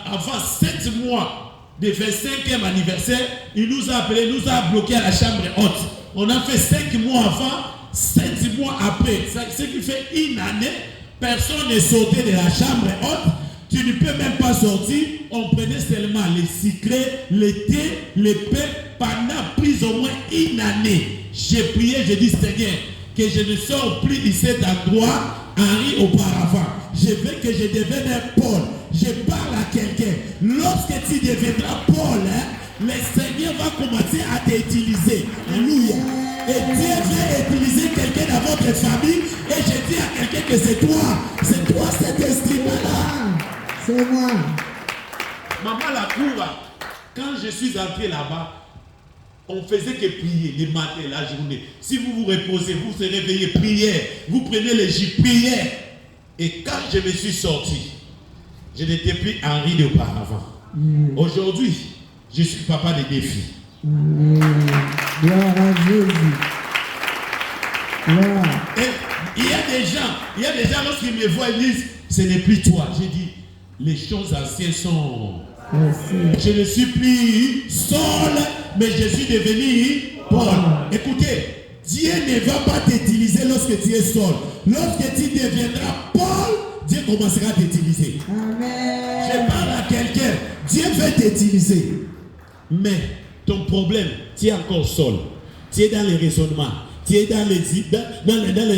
avant 7 mois de 25e anniversaire. Il nous a appelé, nous a bloqué à la chambre haute. On a fait 5 mois avant, 7 mois après. Ce qui fait une année, personne n'est sorti de la chambre haute. Tu ne peux même pas sortir. On prenait seulement les secrets, les thés, les pains pendant plus ou moins une année. J'ai prié, j'ai dit Seigneur, que je ne sors plus de cet endroit Henri auparavant. Je veux que je devienne un Paul. Je parle à quelqu'un. Lorsque tu deviendras Paul, le Seigneur va commencer à t'utiliser. Alléluia. Et Dieu veut utiliser quelqu'un dans votre famille. Et je dis à quelqu'un que c'est toi cet instrument-là. C'est moi. Maman la cour, quand je suis entré là-bas, on faisait que prier les matins, la journée. Si vous vous reposez, vous vous réveillez, prière. Vous prenez les jus, prière. Et quand je me suis sorti, je n'étais plus Henri d'auparavant. Aujourd'hui, je suis papa des défis. Gloire à Jésus. Gloire. Et il y a des gens, lorsqu'ils me voient, ils disent, ce n'est plus toi. J'ai dit, les choses anciennes sont... Merci. Je ne suis plus Saul, mais je suis devenu Paul. Écoutez, Dieu ne va pas t'utiliser lorsque tu es Saul. Lorsque tu deviendras Paul, Dieu commencera à t'utiliser. Amen. Je parle à quelqu'un, Dieu veut t'utiliser. Mais ton problème, tu es encore Saul. Tu es dans les raisonnements. Tu es dans les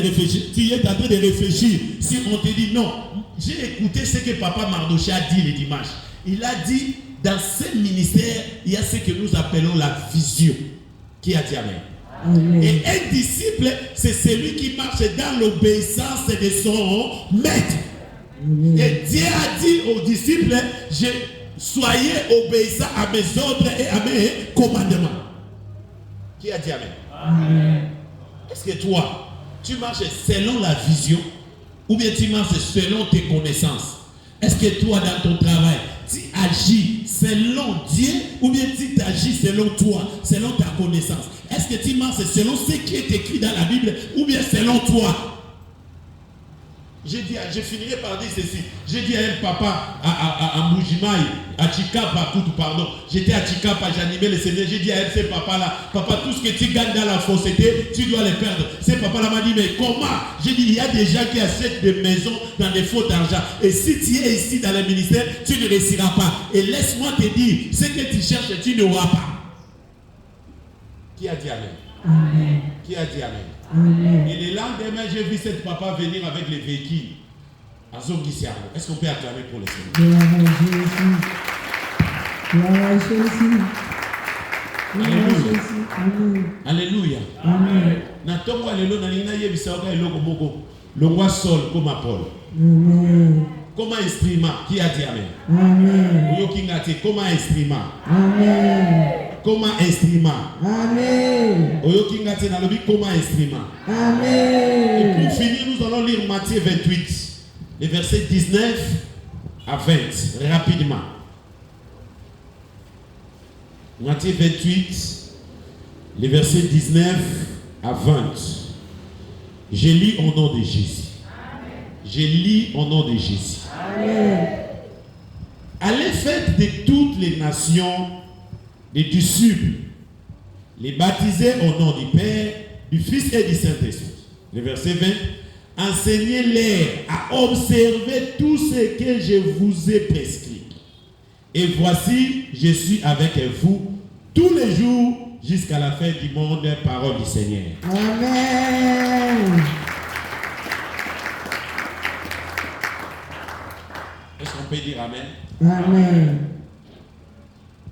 réfléchis. Tu es en train de réfléchir. Si on te dit non, j'ai écouté ce que Papa Mardoché a dit le dimanche. Il a dit, dans ce ministère, il y a ce que nous appelons la vision. Qui a dit Amen? Amen. Et un disciple, c'est celui qui marche dans l'obéissance de son maître. Amen. Et Dieu a dit aux disciples, soyez obéissants à mes ordres et à mes commandements. Qui a dit Amen? Amen. Est-ce que toi, tu marches selon la vision ou bien tu marches selon tes connaissances? Est-ce que toi, dans ton travail, tu agis selon Dieu ou bien tu agis selon toi, selon ta connaissance? Est-ce que tu marches selon ce qui est écrit dans la Bible ou bien selon toi? Je finirai par dire ceci. J'ai dit à un papa à Mbujimaï, à Chikapa, pardon. J'étais à Chikapa, j'animais le Seigneur. J'ai dit à ce papa-là, papa, tout ce que tu gagnes dans la fausseté, tu dois le perdre. Ce papa-là m'a dit, mais comment? J'ai dit, il y a des gens qui achètent des maisons dans des faux d'argent. Et si tu es ici dans le ministère, tu ne réussiras pas. Et laisse-moi te dire, ce que tu cherches, tu n'auras pas. Qui a dit Amen? Amen. Qui a dit Amen? Amen. Et le lendemain, j'ai vu cette papa venir avec les véhicules à Zongisiano. Est-ce qu'on peut acclamer pour le Seigneur? Gloire à Jésus. Gloire à Jésus. Amen. Alléluia. Amen. Natongo alelo na lina yebisaka eloko moko. Longwa sol comme Paul. Amen. Comme un instrument. Qui a dit Amen? Amen. Oyo kingate comme un instrument. Amen. Comme un instrument. Amen. Oyo kingate na lobi comme un instrument. Et Amen. pour finir, nous allons lire Matthieu 28, les versets 19 à 20, rapidement. Matthieu 28, les versets 19 à 20. Je lis au nom de Jésus. Je lis au nom de Jésus. Amen. Allez faites de toutes les nations des disciples, les baptiser au nom du Père, du Fils et du Saint-Esprit. Le verset 20. Enseignez-les à observer tout ce que je vous ai prescrit. Et voici, je suis avec vous tous les jours jusqu'à la fin du monde. Parole du Seigneur. Amen. Est-ce qu'on peut dire Amen? Amen.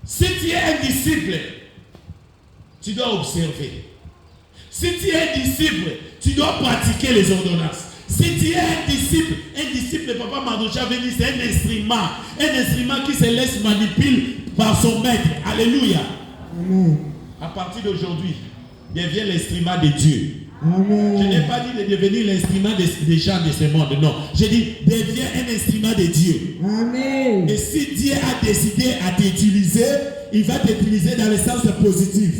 Si tu es un disciple, tu dois observer. Si tu es un disciple, tu dois pratiquer les ordonnances. Si tu es un disciple, Papa Mardochée avait dit, c'est un instrument qui se laisse manipuler par son maître. Alléluia. Amen. À partir d'aujourd'hui, deviens l'instrument de Dieu. Amen. Je n'ai pas dit de devenir l'instrument des gens de ce monde, non. J'ai dit, deviens un instrument de Dieu. Amen. Et si Dieu a décidé à t'utiliser, il va t'utiliser dans le sens positif.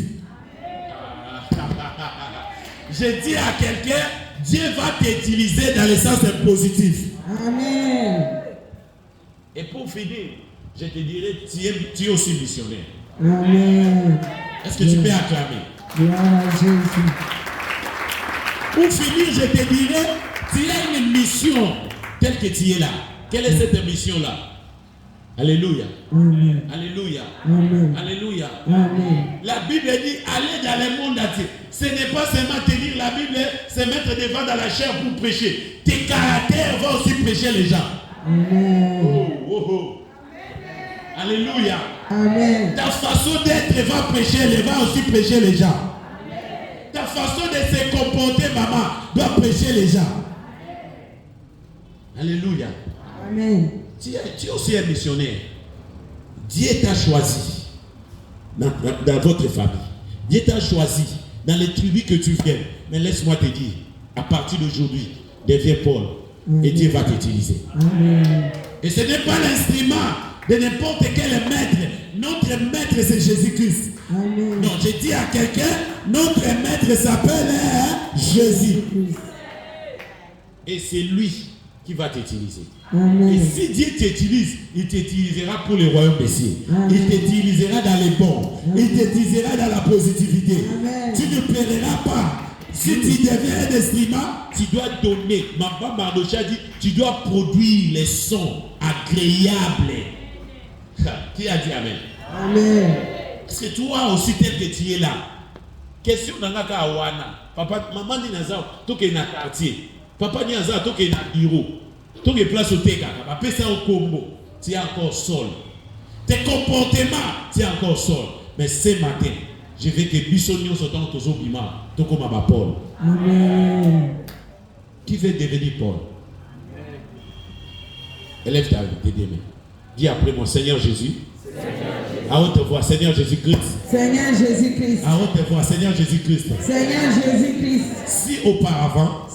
Je dis à quelqu'un, Dieu va t'utiliser dans le sens positif. Amen. Et pour finir, je te dirai, tu es aussi missionnaire. Amen. Est-ce que tu peux acclamer? Gloire à Jésus. Pour finir, je te dirai, tu as une mission telle que tu es là. Quelle est cette mission-là? Alléluia. Amen. Alléluia. Amen. Alléluia. Amen. La Bible dit, allez dans le monde entier. Ce n'est pas seulement tenir la Bible, c'est mettre devant dans la chair pour prêcher. Tes caractères vont aussi prêcher les gens. Amen. Oh, oh, oh. Alléluia. Amen. Ta façon d'être va prêcher, elle va aussi prêcher les gens. Ta façon de se comporter, maman, doit prêcher les gens. Alléluia. Amen. Tu es aussi un missionnaire. Dieu t'a choisi dans votre famille. Dieu t'a choisi dans les tribus que tu viens. Mais laisse-moi te dire, à partir d'aujourd'hui, deviens Paul. Et Dieu va t'utiliser. Amen. Et ce n'est pas l'instrument de n'importe quel maître. Notre maître, c'est Jésus-Christ. Amen. Non, je dis à quelqu'un, notre maître s'appelle Jésus. Et c'est lui qui va t'utiliser. Amen. Et si Dieu t'utilise, il t'utilisera pour le royaume des cieux. Amen. Il t'utilisera dans les bons. Il t'utilisera dans la positivité. Amen. Tu ne plairas pas. Si tu deviens un instrument, tu dois donner. Maman Mardochée a dit, tu dois produire les sons agréables. Qui a dit Amen? Amen. Parce que toi aussi, tel que tu es là. Question dans la Kawana. Papa, maman dit Naza, tout est dans le quartier. Papa dit Naza, tout est dans le bureau. Tout est place au Teka. Papa, c'est au Combo. Tu es encore seul. Tes comportements, tu es encore seul. Mais ce matin, je veux que Bissonnion soit dans ton obima. Tout comme à Paul. Amen. Qui veut devenir Paul? Élève tes deux mains. Dis après moi, Seigneur Jésus. À haute voix, Seigneur Jésus-Christ. Seigneur Jésus-Christ. À haute voix, Seigneur Jésus-Christ. Seigneur Jésus-Christ. Si auparavant,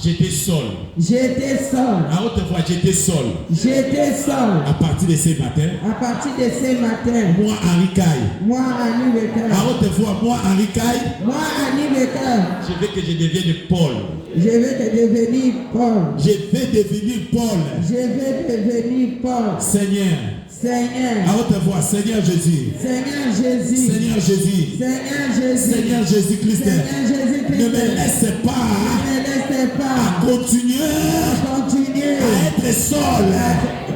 j'étais seul. J'étais seul. À haute voix, j'étais seul. J'étais seul. À partir de ce matin, À partir de ce matin, moi, Henri Caille. moi, Annie le À cœur. haute voix, moi, Henri Caille, Moi, Annie le cœur. je veux que je devienne Paul. Je vais te devenir Paul. Je vais devenir Paul. Je vais devenir Paul. Seigneur. Seigneur. À haute voix, Seigneur Jésus. Seigneur Jésus. Seigneur Jésus. Seigneur Jésus. Seigneur Jésus-Christ. Seigneur Jésus-Christ. Ne me laisse pas Ne laissez pas continuer à être seul.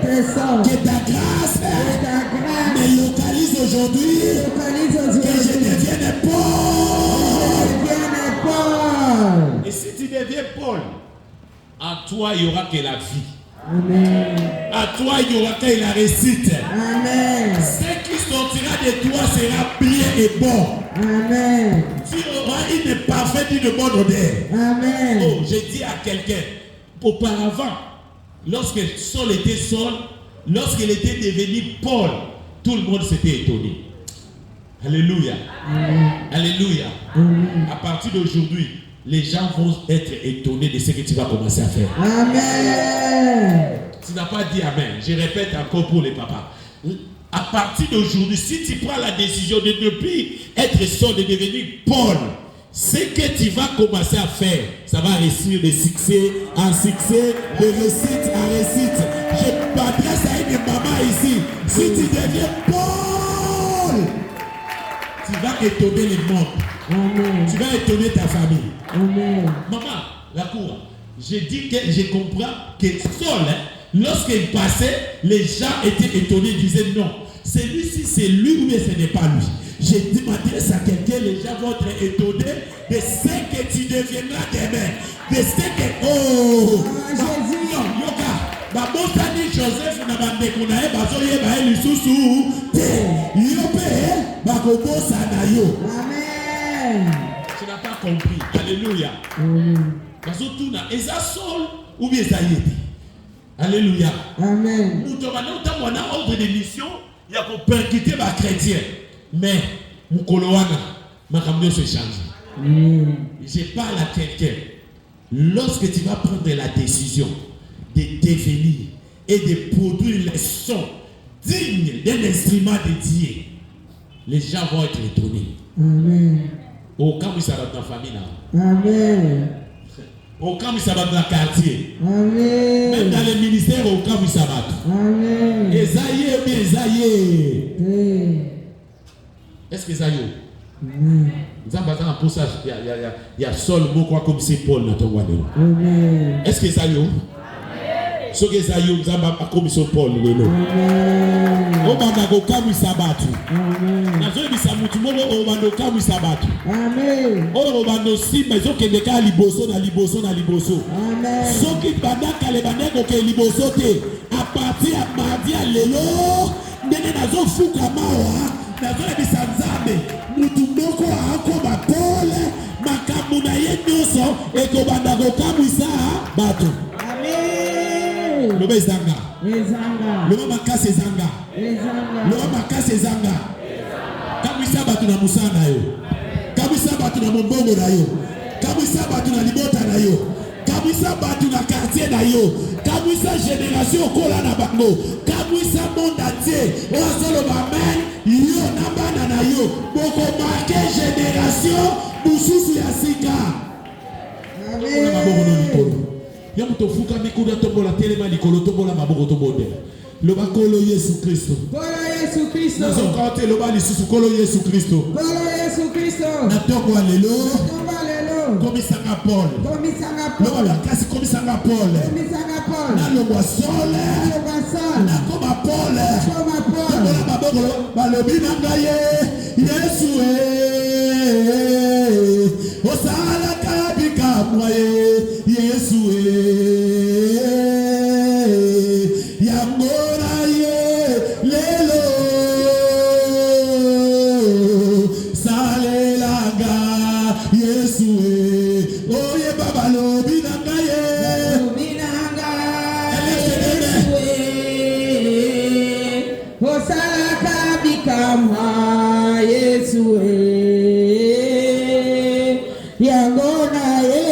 tes sorts. Que ta grâce Que ta grâce me localise aujourd'hui. localise Que je aujourd'hui. devienne Paul. Devienne Paul. Et si tu deviens Paul, en toi il n'y aura que la vie. Amen. À toi il n'y aura que la réussite. Amen. Ce qui sortira de toi sera bien et bon. Amen. Tu auras une parfaite, une bonne odeur. Amen. Oh, j'ai dit à quelqu'un, auparavant, lorsque Saul était Saul, lorsqu'il était devenu Paul, tout le monde s'était étonné. Alléluia. Amen. Alléluia. Amen. À partir d'aujourd'hui, les gens vont être étonnés de ce que tu vas commencer à faire. Amen. Tu n'as pas dit Amen. Je répète encore pour les papas. À partir d'aujourd'hui, si tu prends la décision de ne plus être Saul, de devenir Paul, ce que tu vas commencer à faire, ça va réussir de succès en succès, de réussite en réussite. Je m'adresse à une maman ici. Si tu deviens Paul, tu vas étonner le monde. Amen. Tu vas étonner ta famille. Amen. Maman, la cour, j'ai dit que je comprends que Saul, lorsqu'il passait, les gens étaient étonnés, ils disaient non, celui-ci c'est lui ou bien ce n'est pas lui. J'ai demandé à quelqu'un, les gens vont être étonnés de ce que tu deviendras demain. De ce que. Oh! Jésus! Non, Yoka! Babosani Joseph na bandeko na ye bazoyeba ye lisusu te yope bakobosa na yo. Amen. Tu n'as pas compris. Alléluia. Bazotuna eza Saul ou bien Zayedi. Alléluia. Amen. Nous demandons tant on a ordre de mission, il y a pour percuter les chrétiens. Mais Mukolowana, ma camion se change. Je parle à quelqu'un. Lorsque tu vas prendre la décision de devenir et de produire les sons dignes d'un instrument de Dieu, les gens vont être étonnés. Amen. Au cas où ça va dans la famille là. Amen. Au cas où ça va dans le quartier. Amen. Même dans les ministères, au cas où ça va. Amen. Esaïe ou bien Esaïe. Est-ce que Esaïe? Pour ça, il y a Saul, moi, comme c'est Paul dans ton wadé. Est-ce que Esaïe? Ce que Esaïe, vous avez comme c'est Paul. Amen. Obandako kamu sabatu. Amen. Nazo bisa mutu moko obando kamu sabatu. Amen. Obando simba ezokende ka liboso na liboso na liboso. Amen. Soki bandaka le bandeko ke liboso te à partir ya mardi ya lelo ndenge nazo fuka mawa nazo bisa nzambe mutu moko akoma pole makambo na ye nyonso ekobandako kamu sabatu. Amen. Lobe zanga. Loba makase zanga. Loba makase zanga. Kabisa batu na musana yo. Kabisa batu na mombongo na yo. Kabisa batu na libota na yo. Kabisa batu na quartier na yo. Kabisa génération kola na bango. Kabisa monde entier. Ozolo amen. Yo na bana na yo. Boko marqué génération mususu ya sika. Amen. Yamuto fuka mikuda tombola telema likolo tombola maboko tombode. Loba kolo Yesu Kristo. Kolo Yesu Kristo. Nazo kante loba lisusu kolo Yesu Kristo. Kolo Yesu Kristo. Natoko alelo. Natoko alelo. Komisanga Paul. Komisanga Paul. Loba kasi komisanga Paul. Komisanga Paul. Na loba sole. Na loba sole. Na koma Paul. Koma Paul. Tombola maboko balobi nangaye. Yesu osala kabika mwaye. Yesu yangora ye lelo salelaga Yesu oye baba lobi nanga ye lobi nanga Yesu osala kabika Yesu yangora ye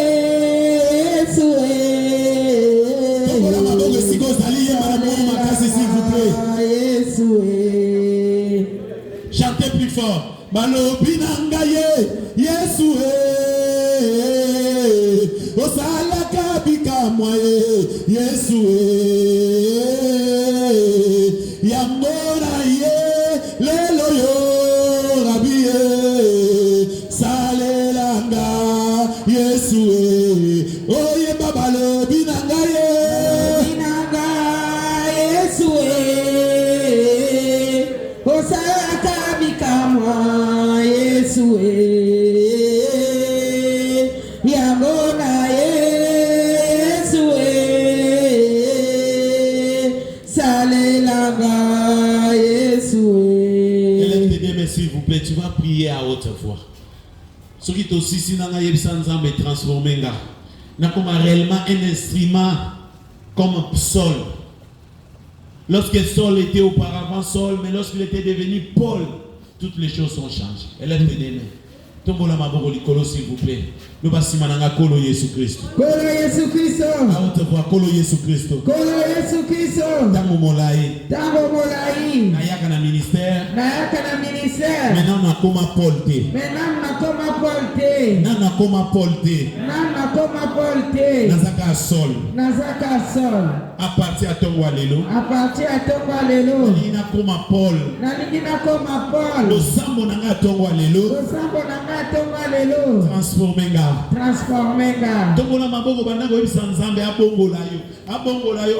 chantez plus fort. Balobi nangaye Yesu osala kabika mwaye Yesu yangora ye lelo yo rabie salelanga Yesu oye baba lobi nangaye Yesu osala kabika mwa Yesu yangona Yesu salelanga Yesu. Élève-toi, s'il vous plaît, tu vas prier à haute voix. Ce qui t'aussi si nanga yebisa nzambe transformer nga na comme réellement un instrument comme Saul. Lorsque Saul était auparavant Saul, mais lorsqu'il était devenu Paul, toutes les choses ont changé. Élève tes mains. Tombola maboko likolo s'il vous plaît. Nous passons mananga kolo Jésus Christ. Kolo Yesu Kristo. À haute voix kolo Jésus Christ. Kolo Yesu Kristo. Tango molai. Tango molai. Nayaka na ministère. Nayaka na ministère. Maintenant na koma Paul te. Maintenant na koma Paul te. Na koma Paul te. Na koma Paul te. Nazaka Sol. Nazaka Sol. À partir à Tongo Lelo. À partir à Tongo Lelo. Nina koma Paul. Nalingina koma Paul. Lo sambo nanga Tongo Lelo. Lo sambo nanga Tongo Lelo. Transformenga. Transformenga. Tombola maboko bandako yebisa Nzambe abongola yo. Abongola yo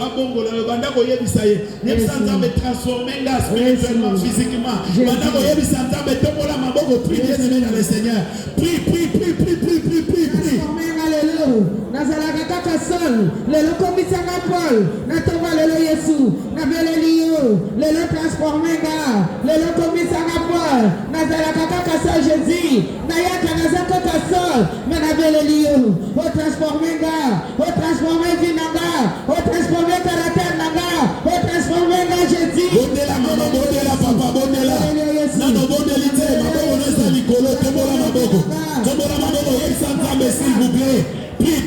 bandako yebisa ye. Yebisa Nzambe transformenga spirituellement, physiquement. Bandako yebisa Nzambe tombola maboko prie bien-aimé dans le Seigneur. Prie. Transformenga lelo. Nazalaka kaka Sol. Lelo komisanga Paul. Na tonga lelo Yesu. Na beleli yo. Lelo transformenga. Lelo komisanga Paul. Nazalaka kaka Sol Jésus. Na yaka nazaka kaka Sol. Mais na beleli yo. O transformenga. O transformer vinanga. O transformer caractère nanga. O transformenga Jésus. Bondela mama, bondela papa, bondela. Nano bondeli te, maboko nesa likolo, tombola maboko. Tombola maboko, yebisa Nzambe s'il vous plaît. Prie,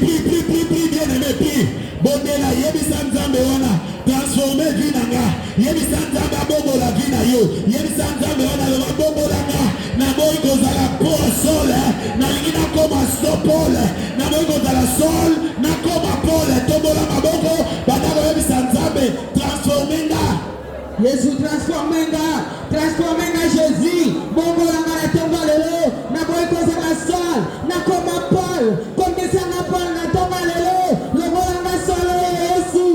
bien-aimé, prie. Bondela, yebisa Nzambe wana. Transformer vinanga. Yebisa Nzambe abongola vina yo. Yebisa Nzambe wana lo abongola nga. Na boy kozala Paul Sol. Na lingina koma Paul. Na boy kozala Sol. Na koma Paul. Tombola maboko. Badako yebisa Nzambe. Transformenga. Jésus transformenga Jésus. Bongo langa na tomba lelo. Na boy kozala Sol. Na koma Paul. Komisanga Paul na tomba lelo. Longo langa Sol Yesu.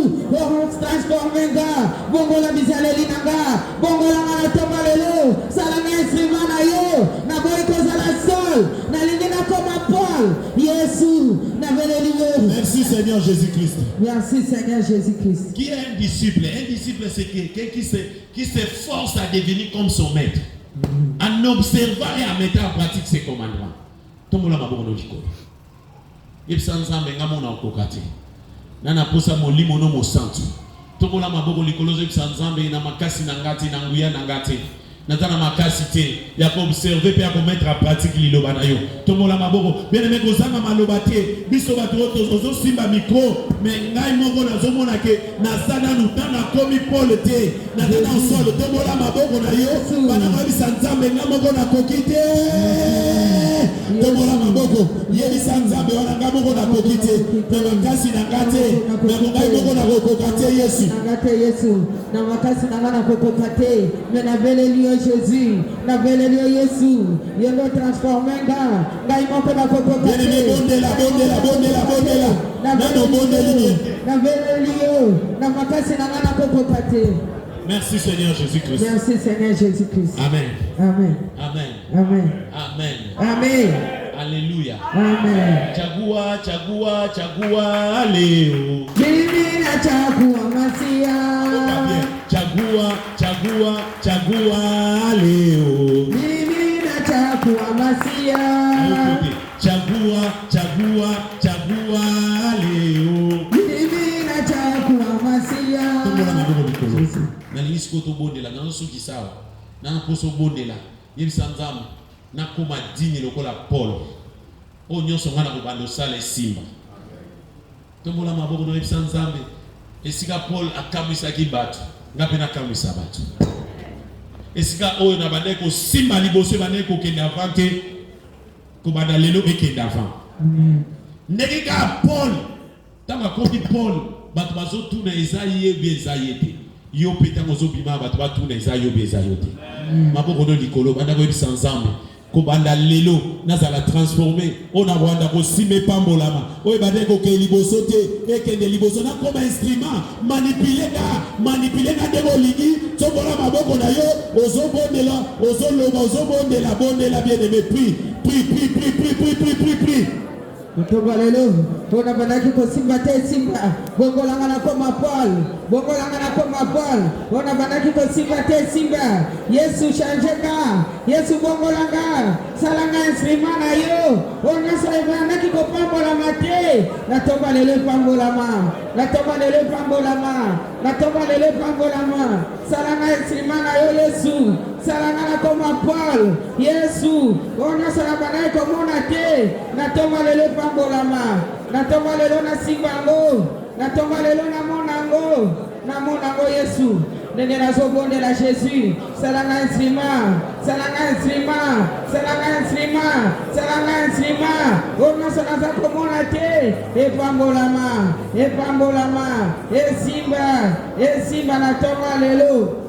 Transformenga. Bongo la bizaleli nanga. Bongo langa na tomba lelo. Salanga instrument na yo. Na boy kozala Sol. Na lingina koma Paul. Yesu. Na beleli yo. Merci Seigneur Jésus-Christ. Merci Seigneur Jésus-Christ. Qui est un disciple? Un disciple, c'est quelqu'un qui s'efforce à devenir comme son maître. En observant et en mettant en pratique ses commandements. Tout le monde a besoin de l'école. Il s'en sent bien mon encocate. Nana posa mo limono mo santu. Tout le monde a besoin de l'école. Il s'en sent bien na makasi nangati nanguya nangati. Natana makasité, il y a pour observer et pour mettre en pratique l'ilo banayo. Tomola maboko, bien aimé kozanga malobate, biso bato tozo simba micro, mais ngai moko nazomona ke nasana nutana komi Paul te, natana osolo tomola maboko na yo, bana kabisa Nzambe ngamoko na kokite. Tomola maboko, yebisa Nzambe wana ngamoko na kokite, na makasi na ngate, na ngai moko na kokokate Yesu. Ngate Yesu, na makasi na kokokate, mais na beleli Jésus, na beleli Yesu, yendo transformenga, ngai moko na kokokate. Bien-aimé bondela. Nano bondeli. Na beleli yo, na makasi na kokokate. Merci Seigneur Jésus-Christ. Merci Seigneur Jésus-Christ. Amen. Amen. Amen. Amen. Amen. Amen. Alléluia. Amen. Chagua leo. Mimi na chagua Masia. Chagua leo. Mimi na chagua Masia. Chagua leo. Mimi na chagua Masia. Tombola maboko likolo. Na lisiko to bondela na soki sawa. Na poso bondela. Yebisa Nzambe na koma digne lokola Paul. O nyonso ngana ko bando sala simba. Tombola maboko na yebisa Nzambe. Esika Paul akamisaki bato. Ngape na kamisa bato. Esika oyo na bande ko simba liboso bande ko kende avant ke ko banda lelo ekende avant. Nekika Paul. Tanga koki Paul bato bazo tuna ezaye bezayete. Yo petango zo bima bato ba tuna ezayo bezayote. Maboko no likolo banda ko yebisa Nzambe. Ko banda lelo nazala transformer ona wanda ko sime pambolama oye bande ko ke liboso te ekende liboso na koma instrument manipuler na debo ligi tobola maboko na yo ozobondela bondela bien aimé prie. Mutomba lelo, tona banaki ko simba te simba, bongo langa na koma Paul, ona banaki ko simba te simba, Yesu changeka, Yesu bongo langa, salanga instrument na yo, ona sa banaki ko pambola mate, na tomba lelo pambola ma, salanga instrument na yo Yesu, salangana koma Paul, Yesu, ona salabana komona te, na tonga lelo pambolama, na tonga lelo na simbango, na tonga lelo na monango Yesu. Nene na zobonde la Jésus, salanga instrument, ona salanga komona te, epambolama, esimba na tonga lelo.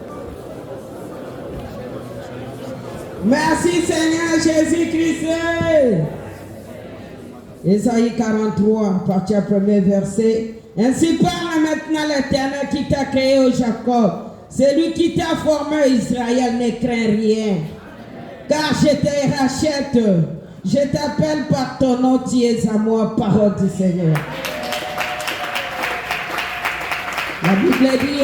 Merci Seigneur Jésus-Christ. Ésaïe 43, partie 1er verset. Ainsi parle maintenant l'Éternel qui t'a créé au Jacob. C'est lui qui t'a formé Israël, ne crains rien. Car je te rachète. Je t'appelle par ton nom, tu es à moi, parole du Seigneur. La Bible dit